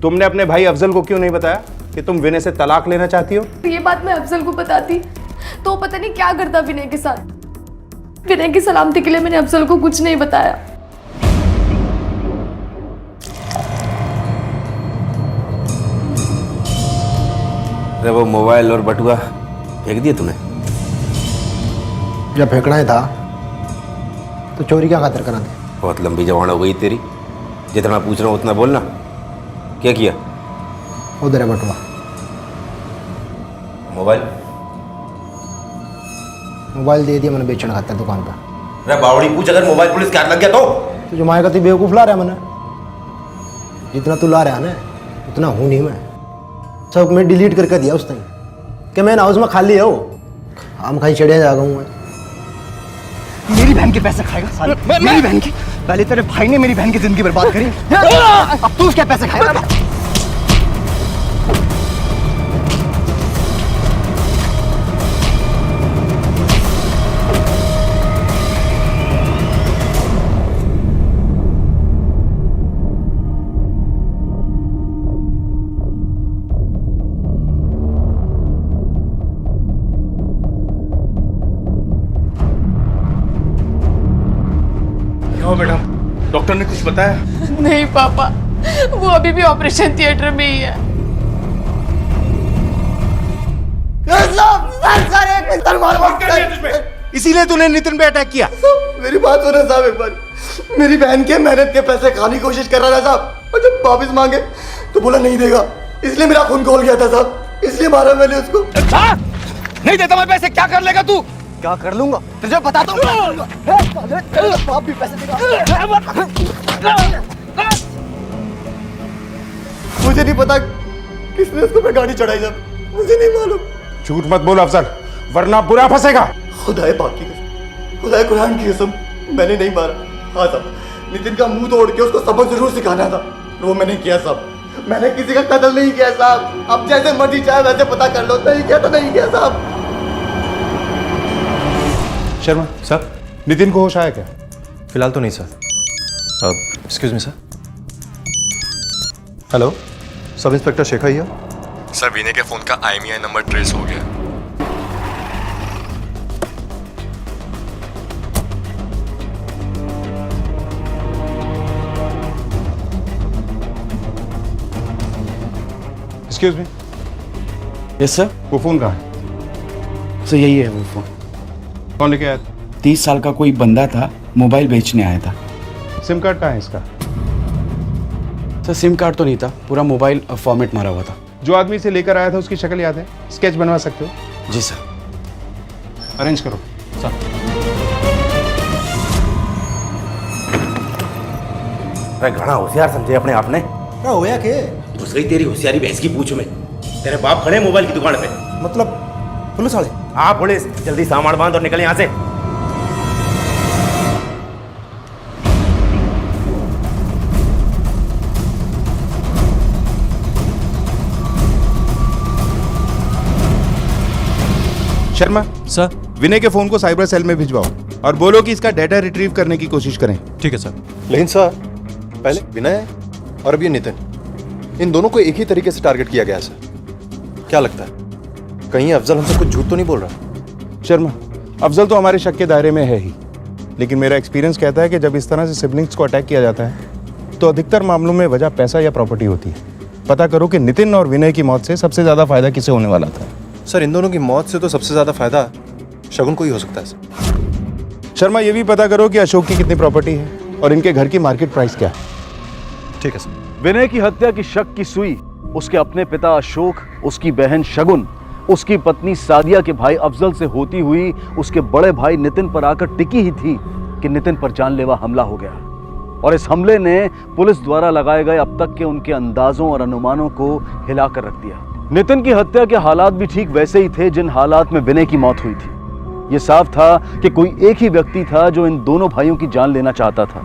[SPEAKER 11] तुमने अपने भाई अफजल को क्यों नहीं बताया कि तुम विनय से तलाक लेना चाहती हो?
[SPEAKER 4] ये बात मैं अफजल को बताती तो पता नहीं क्या करता विनय के साथ। विनय की सलामती के लिए मैंने अफजल को कुछ नहीं बताया।
[SPEAKER 19] अरे वो मोबाइल और बटुआ फेंक दिए तूने?
[SPEAKER 20] जब फेंकना ही था तो चोरी क्या खातिर करा दे?
[SPEAKER 19] बहुत लंबी जबान हो गई तेरी, जितना पूछ रहा हूँ उतना बोलना। क्या किया?
[SPEAKER 20] उधर है बटुआ। मोबाइल दे दिया मैंने बेचना खातिर दुकान पर।
[SPEAKER 19] अरे बावड़ी पूछ, अगर मोबाइल पुलिस के हाथ लग गया तो
[SPEAKER 20] जो माएगा तो बेवकूफ ला रहा है मैंने। जितना तू ला रहा है ना उतना हूँ नहीं मैं। सब मैं डिलीट करके दिया उस टाइम कि मैं हाउस में खाली है वो हम खाई चढ़िया जागा हूँ।
[SPEAKER 12] मेरी बहन के पैसे खाएगा साले? मेरी बहन की? पहले तेरे भाई ने मेरी बहन की जिंदगी बर्बाद करी, अब तू उसके पैसे खाएगा?
[SPEAKER 6] बेटा, डॉक्टर ने कुछ बताया?
[SPEAKER 18] नहीं पापा, वो अभी भी ऑपरेशन थिएटर में ही है।
[SPEAKER 11] इसीलिए तूने नितिन पे अटैक किया?
[SPEAKER 20] मेरी बात सुनो साहब एक बार। मेरी बहन के मेहनत के पैसे खाने की कोशिश कर रहा था साहब, और जब वापिस मांगे तो बोला नहीं देगा, इसलिए मेरा खून खोल गया था साहब, इसलिए मारा मैंने उसको।
[SPEAKER 2] नहीं देता मैं पैसे, क्या कर लेगा तू?
[SPEAKER 12] क्या कर लूंगा तुझे बताता हूँ। बाप भी पैसे देगा।
[SPEAKER 20] मुझे नहीं पता किसने उसको पे गाड़ी चढ़ाई, जब मुझे नहीं मालूम।
[SPEAKER 11] झूठ मत बोल अफजल, वरना बुरा फंसेगा।
[SPEAKER 20] खुदाए पाक की कसम, खुदाए कुरान की कसम, मैंने नहीं मारा। हाँ साहब, नितिन का मुंह तोड़ के उसको सबक जरूर सिखाना था, वो मैंने किया साहब। मैंने किसी का कत्ल नहीं किया साहब, अब जैसे मर्जी चाहे वैसे पता कर लो। नहीं किया तो नहीं किया साहब।
[SPEAKER 11] शर्मा सर, नितिन को होश आया क्या?
[SPEAKER 10] फिलहाल तो नहीं sir. Excuse me sir. Hello, sub inspector Shekhar here.
[SPEAKER 7] Sir Vinay के फोन का IMEI नंबर ट्रेस हो गया।
[SPEAKER 11] Excuse me.
[SPEAKER 12] Yes sir.
[SPEAKER 11] वो फोन कहाँ है?
[SPEAKER 12] सर यही है वो फोन।
[SPEAKER 11] कौन लेके आया था?
[SPEAKER 8] 30 साल का कोई बंदा था, मोबाइल बेचने आया था।
[SPEAKER 11] सिम कार्ड कहाँ है इसका?
[SPEAKER 8] सर सिम कार्ड तो नहीं था, पूरा मोबाइल फॉर्मेट मारा हुआ था।
[SPEAKER 11] जो आदमी इसे लेकर आया था उसकी शक्ल याद है? स्केच बनवा सकते हो?
[SPEAKER 8] जी सर।
[SPEAKER 11] अरेंज करो सर।
[SPEAKER 19] अरे घना होशियार समझे अपने आप ने।
[SPEAKER 20] क्या होया के?
[SPEAKER 19] घुस गई तेरी होशियारी भैंस की पूछ में। तेरे बाप खड़े मोबाइल की दुकान पे।
[SPEAKER 20] मतलब पुलिस वाले?
[SPEAKER 19] हाँ पुलिस, जल्दी सामान बांध और निकल यहाँ से।
[SPEAKER 11] शर्मा सर, विनय के फोन को साइबर सेल में भिजवाओ और बोलो कि इसका डाटा रिट्रीव करने की कोशिश करें।
[SPEAKER 10] ठीक है सर। लेकिन सर पहले विनय और अब ये नितिन, इन दोनों को एक ही तरीके से टारगेट किया गया है सर। क्या लगता है कहीं अफजल हमसे कुछ झूठ तो नहीं बोल रहा?
[SPEAKER 11] शर्मा, अफजल तो हमारे शक के दायरे में है ही, लेकिन मेरा एक्सपीरियंस कहता है कि जब इस तरह से सिबलिंग्स को अटैक किया जाता है तो अधिकतर मामलों में वजह पैसा या प्रॉपर्टी होती है। पता करो कि नितिन और विनय की मौत से सबसे ज्यादा फायदा किसे होने वाला था।
[SPEAKER 10] सर इन दोनों की मौत से तो सबसे ज्यादा फायदा शगुन को ही हो सकता है सर।
[SPEAKER 11] शर्मा, ये भी पता करो कि अशोक की कितनी प्रॉपर्टी है और इनके घर की मार्केट प्राइस क्या है।
[SPEAKER 10] ठीक है सर।
[SPEAKER 3] विनय की हत्या की शक की सुई उसके अपने पिता अशोक, उसकी बहन शगुन, उसकी पत्नी सादिया के भाई अफजल से होती हुई उसके बड़े भाई नितिन पर आकर टिकी ही थी कि नितिन पर जानलेवा हमला हो गया। और इस हमले ने पुलिस द्वारा लगाए गए अब तक के उनके अंदाजों और अनुमानों को हिलाकर रख दिया। नितिन की हत्या के हालात भी ठीक वैसे ही थे जिन हालात में विनय की मौत हुई थी। यह साफ था कि कोई एक ही व्यक्ति था जो इन दोनों भाइयों की जान लेना चाहता था,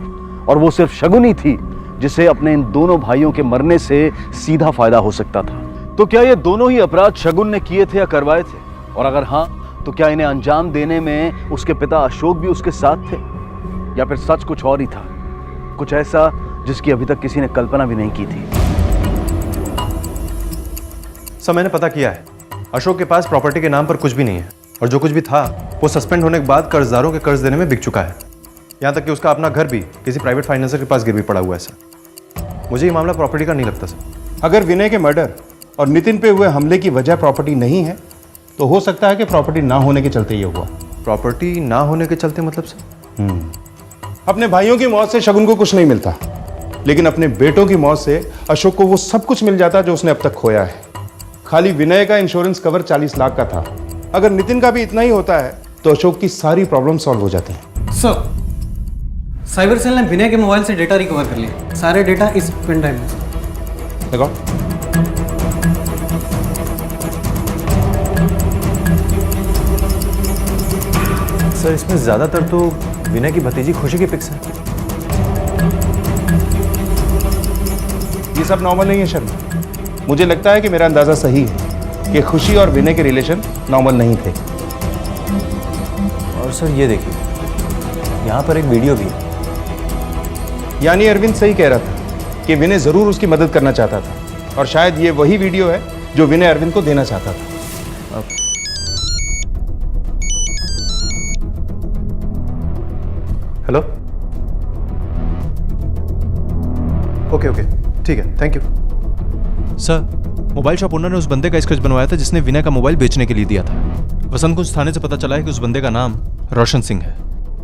[SPEAKER 3] और वो सिर्फ शगुन ही थी जिसे अपने इन दोनों भाइयों के मरने से सीधा फायदा हो सकता था। तो क्या ये दोनों ही अपराध शगुन ने किए थे या करवाए थे? और अगर हाँ, तो क्या इन्हें अंजाम देने में उसके पिता अशोक भी उसके साथ थे, या फिर सच कुछ और ही था, कुछ ऐसा जिसकी अभी तक किसी ने कल्पना भी नहीं की थी?
[SPEAKER 10] सर मैंने पता किया है, अशोक के पास प्रॉपर्टी के नाम पर कुछ भी नहीं है, और जो कुछ भी था वो सस्पेंड होने के बाद कर्जदारों के कर्ज देने में बिक चुका है। यहाँ तक कि उसका अपना घर भी किसी प्राइवेट फाइनेंसर के पास गिरवी पड़ा हुआ है सर। मुझे ये मामला प्रॉपर्टी का नहीं लगता सर।
[SPEAKER 11] अगर विनय के मर्डर और नितिन पे हुए हमले की वजह प्रॉपर्टी नहीं है तो हो सकता है कि प्रॉपर्टी ना होने के चलते ये हुआ।
[SPEAKER 10] प्रॉपर्टी ना होने के चलते मतलब सर?
[SPEAKER 11] अपने भाइयों की मौत से शगुन को कुछ नहीं मिलता, लेकिन अपने बेटों की मौत से अशोक को वो सब कुछ मिल जाता जो उसने अब तक खोया है। खाली विनय का इंश्योरेंस कवर 40 लाख का था। अगर नितिन का भी इतना ही होता है तो अशोक की सारी प्रॉब्लम सॉल्व हो जाती हैं।
[SPEAKER 13] सर, साइबर सेल ने विनय के मोबाइल से डेटा रिकवर कर लिया। सारे डेटा इस पेन ड्राइव में।
[SPEAKER 11] देखो,
[SPEAKER 10] सर इसमें ज्यादातर तो विनय की भतीजी खुशी की पिक्स है।
[SPEAKER 11] ये सब नॉर्मल नहीं है शर्मा। मुझे लगता है कि मेरा अंदाजा सही है कि खुशी और विनय के रिलेशन नॉर्मल नहीं थे।
[SPEAKER 10] और सर ये देखिए, यहाँ पर एक वीडियो भी है।
[SPEAKER 11] यानी अरविंद सही कह रहा था कि विनय जरूर उसकी मदद करना चाहता था, और शायद ये वही वीडियो है जो विनय अरविंद को देना चाहता था।
[SPEAKER 10] हेलो, ओके ओके ठीक है, thank you.
[SPEAKER 6] Sir, mobile shop owner ने उस बंदे का स्केच बनवाया था जिसने विनय का मोबाइल बेचने के लिए दिया था। वसंत कुंज थाने से पता चला है कि उस बंदे का नाम रोशन सिंह है।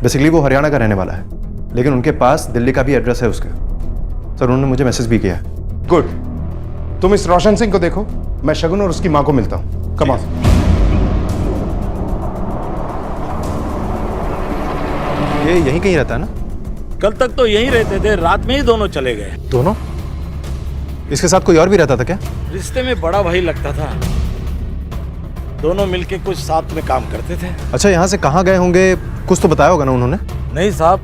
[SPEAKER 10] बेसिकली वो हरियाणा का रहने वाला है, लेकिन उनके पास दिल्ली का भी एड्रेस है उसका। सर उन्होंने मुझे मैसेज भी किया है।
[SPEAKER 11] गुड, तुम इस रोशन सिंह को देखो, मैं शगुन और उसकी माँ को मिलता हूँ। Come on.
[SPEAKER 10] ये यहीं कहीं रहता है ना?
[SPEAKER 23] कल तक तो यहीं रहते थे, रात में ही दोनों चले गए।
[SPEAKER 10] दोनों? इसके साथ कोई और भी रहता था क्या?
[SPEAKER 23] रिश्ते में बड़ा भाई लगता था, दोनों मिलके कुछ साथ में काम करते थे।
[SPEAKER 10] अच्छा, यहाँ से कहाँ गए होंगे कुछ तो बताया होगा ना उन्होंने?
[SPEAKER 23] नहीं साहब,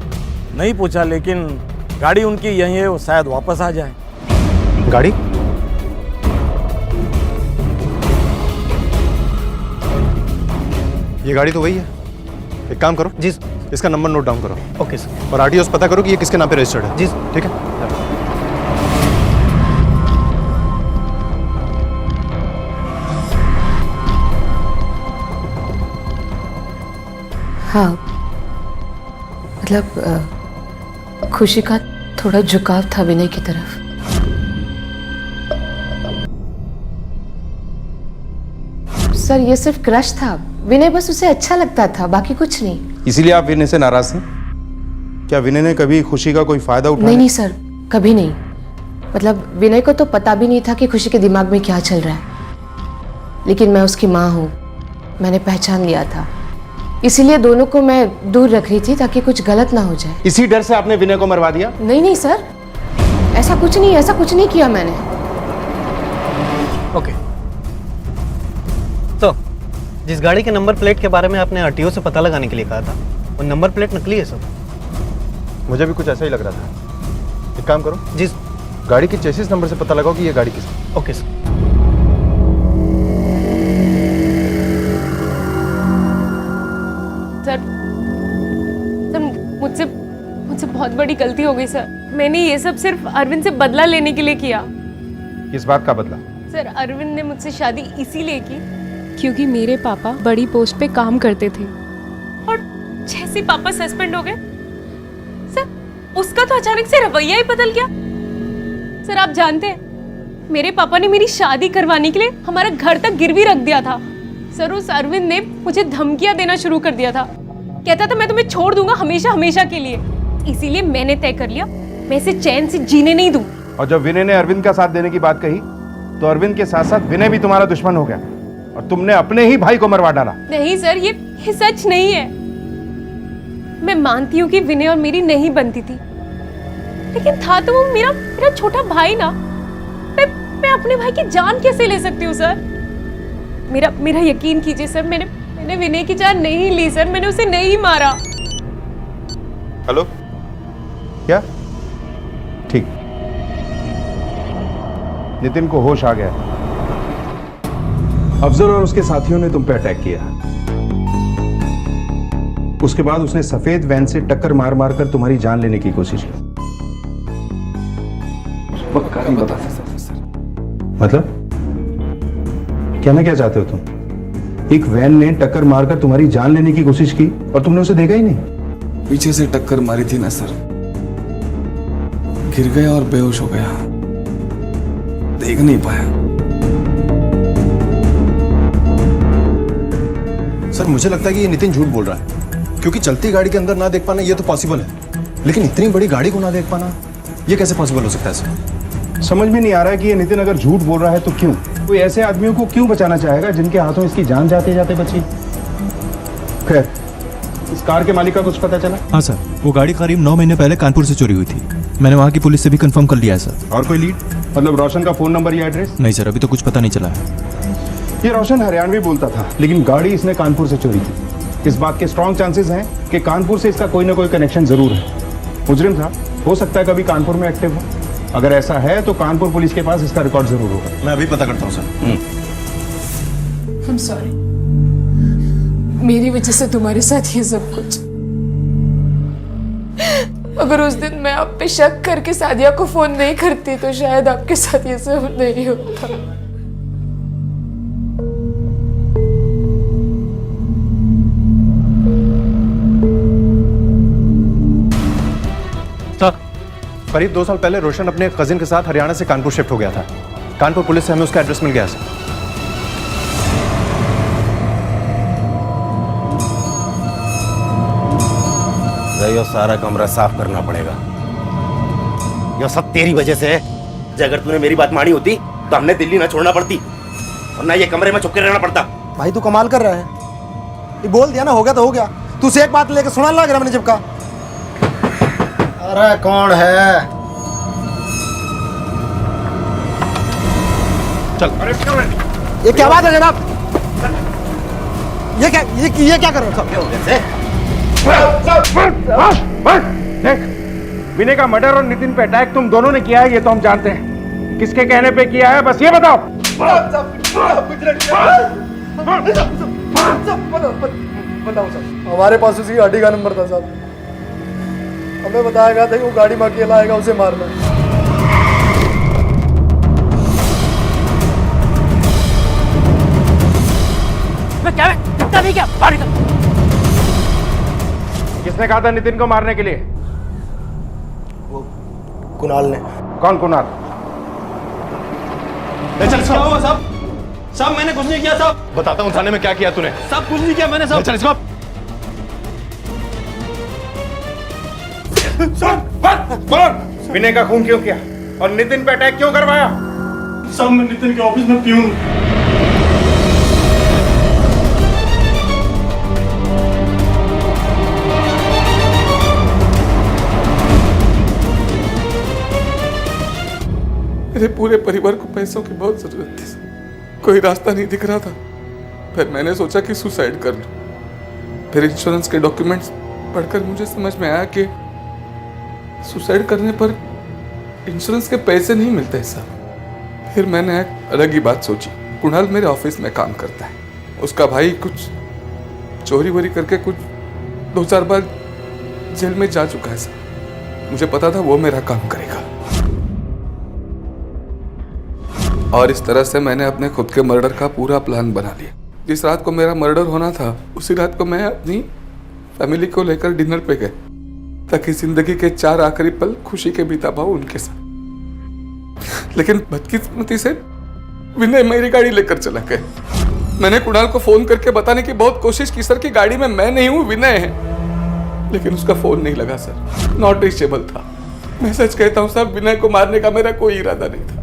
[SPEAKER 23] नहीं पूछा, लेकिन गाड़ी उनकी यहीं है, वो शायद वापस आ जाए।
[SPEAKER 10] गाड़ी? ये गाड़ी तो वही है। एक काम करो जी, इसका नंबर नोट डाउन करो।
[SPEAKER 13] Okay sir.
[SPEAKER 10] और आरटीओ पता करो कि ये किसके नाम पे रजिस्टर्ड है। जी ठीक है।
[SPEAKER 18] हाँ, मतलब खुशी का थोड़ा झुकाव था विनय की तरफ। सर ये सिर्फ क्रश था, विनय बस उसे अच्छा लगता था, बाकी कुछ नहीं।
[SPEAKER 11] इसीलिए आप विनय से नाराज थे? क्या विनय ने कभी खुशी का कोई फायदा उठाया?
[SPEAKER 18] नहीं सर, कभी नहीं। मतलब विनय को तो पता भी नहीं था कि खुशी के दिमाग में क्या चल रहा है, लेकिन मैं उसकी माँ हूँ, मैंने पहचान लिया था। इसीलिए दोनों को मैं दूर रख रही थी ताकि कुछ गलत ना हो जाए।
[SPEAKER 11] इसी डर से आपने विनय को मरवा दिया?
[SPEAKER 18] नहीं सर, ऐसा कुछ नहीं किया मैंने।
[SPEAKER 13] ओके, तो जिस गाड़ी के नंबर प्लेट के बारे में आपने आरटीओ से पता लगाने के लिए कहा था, वो नंबर प्लेट नकली है सर।
[SPEAKER 10] मुझे भी कुछ ऐसा ही लग रहा था। एक काम करो,
[SPEAKER 13] जिस
[SPEAKER 10] गाड़ी की चेसिस नंबर से पता लगाओ कि ये गाड़ी किसकी।
[SPEAKER 13] Okay sir.
[SPEAKER 5] सर मुझसे बहुत बड़ी गलती हो गई सर। मैंने ये सब सिर्फ अरविंद से बदला लेने के लिए किया।
[SPEAKER 11] किस बात का बदला?
[SPEAKER 5] सर अरविंद ने मुझसे शादी इसीलिए की क्योंकि मेरे पापा बड़ी पोस्ट पे काम करते थे और जैसे पापा सस्पेंड हो गए सर, उसका तो अचानक से रवैया ही बदल गया। सर आप जानते हैं, मेरे पापा ने मेरी शादी करवाने के लिए हमारा घर तक गिरवी रख दिया था। सर उस अरविंद ने मुझे धमकियां देना शुरू कर दिया था, कहता था मैं तुम्हें छोड़ दूंगा हमेशा हमेशा के लिए। इसीलिए मैंने तय कर लिया मैं इसे चैन से जीने नहीं दूं।
[SPEAKER 11] और जब विनय ने अरविंद का साथ देने की बात कही तो अरविंद के साथ साथ विनय भी तुम्हारा दुश्मन हो गया और तुमने अपने ही भाई को मरवा डाला।
[SPEAKER 5] नहीं सर, ये सच नहीं है। मैं मानती हूँ कि विनय और मेरी नहीं बनती थी, लेकिन था तो वो मेरा छोटा भाई ना। मैं अपने भाई की जान कैसे ले सकती हूँ सर? मेरा यकीन कीजिए सर, मैंने विनय की जान नहीं ली सर, मैंने उसे नहीं मारा।
[SPEAKER 11] हेलो, क्या? ठीक, नितिन को होश आ गया। अफजल और उसके साथियों ने तुम पे अटैक किया। उसके बाद उसने सफेद वैन से टक्कर मार मार कर तुम्हारी जान लेने की कोशिश की।
[SPEAKER 2] बता
[SPEAKER 11] मतलब कहना क्या चाहते हो तुम? एक वैन ने टक्कर मारकर तुम्हारी जान लेने की कोशिश की और तुमने उसे देखा ही नहीं?
[SPEAKER 2] पीछे से टक्कर मारी थी ना सर, गिर गया और बेहोश हो गया, देख नहीं पाया।
[SPEAKER 10] सर मुझे लगता है कि ये नितिन झूठ बोल रहा है, क्योंकि चलती गाड़ी के अंदर ना देख पाना ये तो पॉसिबल है, लेकिन इतनी बड़ी गाड़ी को ना देख पाना ये कैसे पॉसिबल हो सकता है सर?
[SPEAKER 11] समझ में नहीं आ रहा है कि ये नितिन अगर झूठ बोल रहा है तो क्यों? कोई ऐसे आदमियों को क्यों बचाना चाहेगा जिनके हाथों इसकी जान जाते जाते बची? खैर, इस कार के मालिक का कुछ पता चला?
[SPEAKER 9] हाँ सर, वो गाड़ी करीब 9 महीने पहले कानपुर से चोरी हुई थी। मैंने वहाँ की पुलिस से भी कंफर्म कर लिया है सर।
[SPEAKER 11] और कोई लीड? मतलब रोशन का फोन नंबर या एड्रेस?
[SPEAKER 9] नहीं सर, अभी तो कुछ पता नहीं चला है।
[SPEAKER 11] ये रोशन हरियाणवी बोलता था, लेकिन गाड़ी इसने कानपुर से चोरी की। इस बात के स्ट्रॉन्ग चांसेस हैं कि कानपुर से इसका कोई ना कोई कनेक्शन जरूर है। मुजरिम था, हो सकता है कभी कानपुर में एक्टिव हो। अगर ऐसा है तो कानपुर पुलिस के पास इसका रिकॉर्ड जरूर होगा।
[SPEAKER 10] मैं अभी पता करता हूँ सर।
[SPEAKER 18] I'm sorry, मेरी वजह से तुम्हारे साथ ये सब कुछ। अगर उस दिन मैं आप पे शक करके सादिया को फोन नहीं करती तो शायद आपके साथ ये सब नहीं होता।
[SPEAKER 10] करीब 2 साल पहले रोशन अपने कजिन के साथ हरियाणा से कानपुर शिफ्ट हो गया था। कानपुर पुलिस से हमें उसका एड्रेस मिल गया सर।
[SPEAKER 19] ये सारा कमरा साफ करना पड़ेगा। यह सब तेरी वजह से है। अगर तूने मेरी बात मानी होती तो हमने दिल्ली ना छोड़ना पड़ती और ना ये कमरे में चुपके रहना पड़ता।
[SPEAKER 20] भाई तू कमाल कर रहा है, ये बोल दिया ना, हो गया तो हो गया। तू से एक बात लेके सुना लग रहा मैंने जब कहा। अरे कौन है?
[SPEAKER 10] चल।
[SPEAKER 20] अरे ये क्या बात है जनाब? ये क्या कर रहे हो?
[SPEAKER 11] देख, विनय का मर्डर और नितिन पे अटैक तुम दोनों ने किया है, ये तो हम जानते हैं। किसके कहने पे किया है बस ये बताओ।
[SPEAKER 20] बताओ साहब, हमारे पास उसी गाड़ी का नंबर था साहब। हमें बताया गया था कि वो गाड़ी में अकेला आएगा, उसे मारना।
[SPEAKER 11] क्या? किसने कहा था नितिन को मारने के लिए?
[SPEAKER 20] वो कुणाल ने।
[SPEAKER 11] कौन कुणाल?
[SPEAKER 20] चल क्या हुआ साहब?
[SPEAKER 12] साहब मैंने कुछ नहीं किया साहब।
[SPEAKER 10] बताता हूँ थाने में क्या किया तूने।
[SPEAKER 12] साहब कुछ नहीं किया मैंने साहब।
[SPEAKER 10] चल इसको।
[SPEAKER 11] बोल विनय का खून क्यों किया और नितिन पे अटैक क्यों करवाया?
[SPEAKER 12] साहब मैं नितिन के ऑफिस में प्यून हूं।
[SPEAKER 2] मेरे पूरे परिवार को पैसों की बहुत जरूरत थी, कोई रास्ता नहीं दिख रहा था। फिर मैंने सोचा कि सुसाइड कर लूं। फिर इंश्योरेंस के डॉक्यूमेंट्स पढ़कर मुझे समझ में आया कि सुसाइड करने पर इंश्योरेंस के पैसे नहीं मिलते साहब। फिर मैंने एक अलग ही बात सोची। कुणाल मेरे ऑफिस में काम करता है, उसका भाई कुछ चोरी वोरी करके कुछ 2-4 बार जेल में जा चुका है सर। मुझे पता था वो मेरा काम करेगा, और इस तरह से मैंने अपने खुद के मर्डर का पूरा प्लान बना लिया। जिस रात को मेरा मर्डर होना था उसी रात को मैं अपनी फैमिली को लेकर डिनर पे गए, ताकि जिंदगी के 4 आखिरी पल खुशी के बिता पाऊं उनके साथ। लेकिन बदकिस्मती से विनय मेरी गाड़ी लेकर चला गया। मैंने कुणाल को फोन करके बताने की बहुत कोशिश की सर कि गाड़ी में मैं नहीं हूं, विनय है, लेकिन उसका फोन नहीं लगा सर, नॉट रीचेबल था। मैं सच कहता हूं साहब, विनय को मारने का मेरा कोई इरादा नहीं था।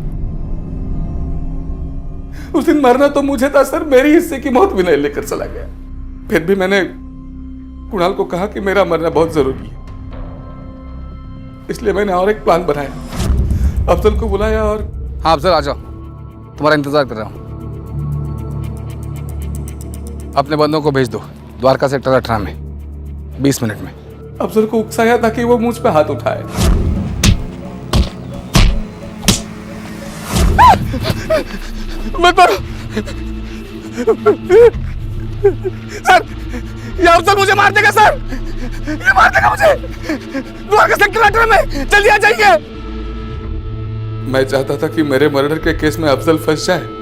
[SPEAKER 2] उस दिन मरना तो मुझे था सर, मेरी हिस्से की मौत विनय लेकर चला गया। फिर भी मैंने कुणाल को कहा कि मेरा मरना बहुत जरूरी है, इसलिए मैंने और एक प्लान बनाया। अफजल को बुलाया और हाँ अफजल आ जाओ, तुम्हारा इंतजार कर रहा हूं। अपने बंदों को भेज दो द्वारका सेक्टर 18 में 20 मिनट में। अफजल को उकसाया ताकि वो मुझ पे हाथ उठाए। मत मारो सर, ये अफजल मुझे मार देगा सर, ये मार देगा मुझे। द्वारका सेक्टर 18 में जल्दी आ जाइए। मैं चाहता था कि मेरे मर्डर के केस में अफजल फंस जाए।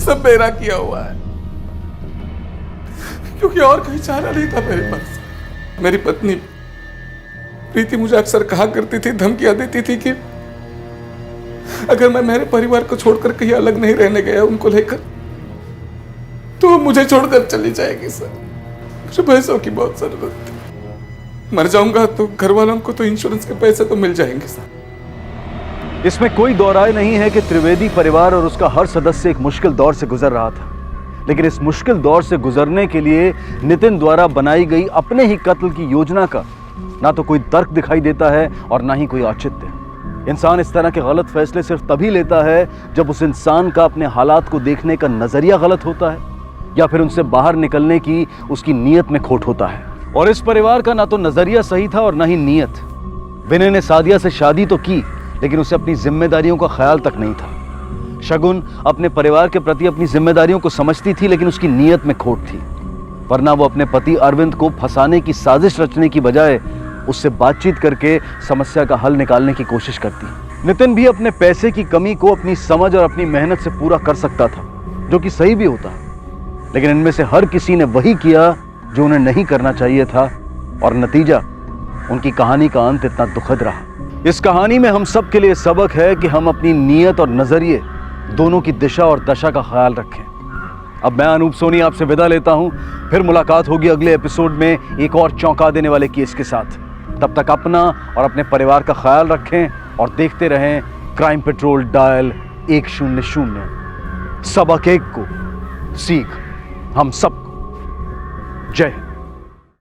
[SPEAKER 2] सब मेरा किया हुआ है, क्योंकि और कोई चारा नहीं था मेरे पास। मेरी पत्नी प्रीति मुझे अक्सर कहा करती थी, धमकियां देती थी कि अगर मैं मेरे परिवार को छोड़कर कहीं अलग नहीं रहने गया उनको लेकर, तो वो मुझे छोड़कर चली जाएगी सर। मुझे पैसों की बहुत जरूरत थी। मर जाऊंगा तो घर वालों को तो इंश्योरेंस के पैसे तो मिल जाएंगे सर।
[SPEAKER 3] इसमें कोई दो राय नहीं है कि त्रिवेदी परिवार और उसका हर सदस्य एक मुश्किल दौर से गुजर रहा था, लेकिन इस मुश्किल दौर से गुजरने के लिए नितिन द्वारा बनाई गई अपने ही कत्ल की योजना का ना तो कोई तर्क दिखाई देता है और ना ही कोई औचित्य। इंसान इस तरह के गलत फैसले सिर्फ तभी लेता है जब उस इंसान का अपने हालात को देखने का नजरिया गलत होता है, या फिर उनसे बाहर निकलने की उसकी नीयत में खोट होता है। और इस परिवार का ना तो नजरिया सही था और ना ही नीयत। विनय ने सादिया से शादी तो की, लेकिन उसे अपनी जिम्मेदारियों का ख्याल तक नहीं था। शगुन अपने परिवार के प्रति अपनी जिम्मेदारियों को समझती थी, लेकिन उसकी नीयत में खोट थी। वरना वो अपने पति अरविंद को फंसाने की साजिश रचने की बजाय उससे बातचीत करके समस्या का हल निकालने की कोशिश करती। नितिन भी अपने पैसे की कमी को अपनी समझ और अपनी मेहनत से पूरा कर सकता था, जो कि सही भी होता, लेकिन इनमें से हर किसी ने वही किया जो उन्हें नहीं करना चाहिए था, और नतीजा उनकी कहानी का अंत इतना दुखद रहा। इस कहानी में हम सब के लिए सबक है कि हम अपनी नीयत और नजरिए दोनों की दिशा और दशा का ख्याल रखें। अब मैं अनूप सोनी आपसे विदा लेता हूं, फिर मुलाकात होगी अगले एपिसोड में एक और चौंका देने वाले केस के साथ। तब तक अपना और अपने परिवार का ख्याल रखें और देखते रहें क्राइम पेट्रोल डायल 100। सबक एक को सीख हम सबको। जय हिंद।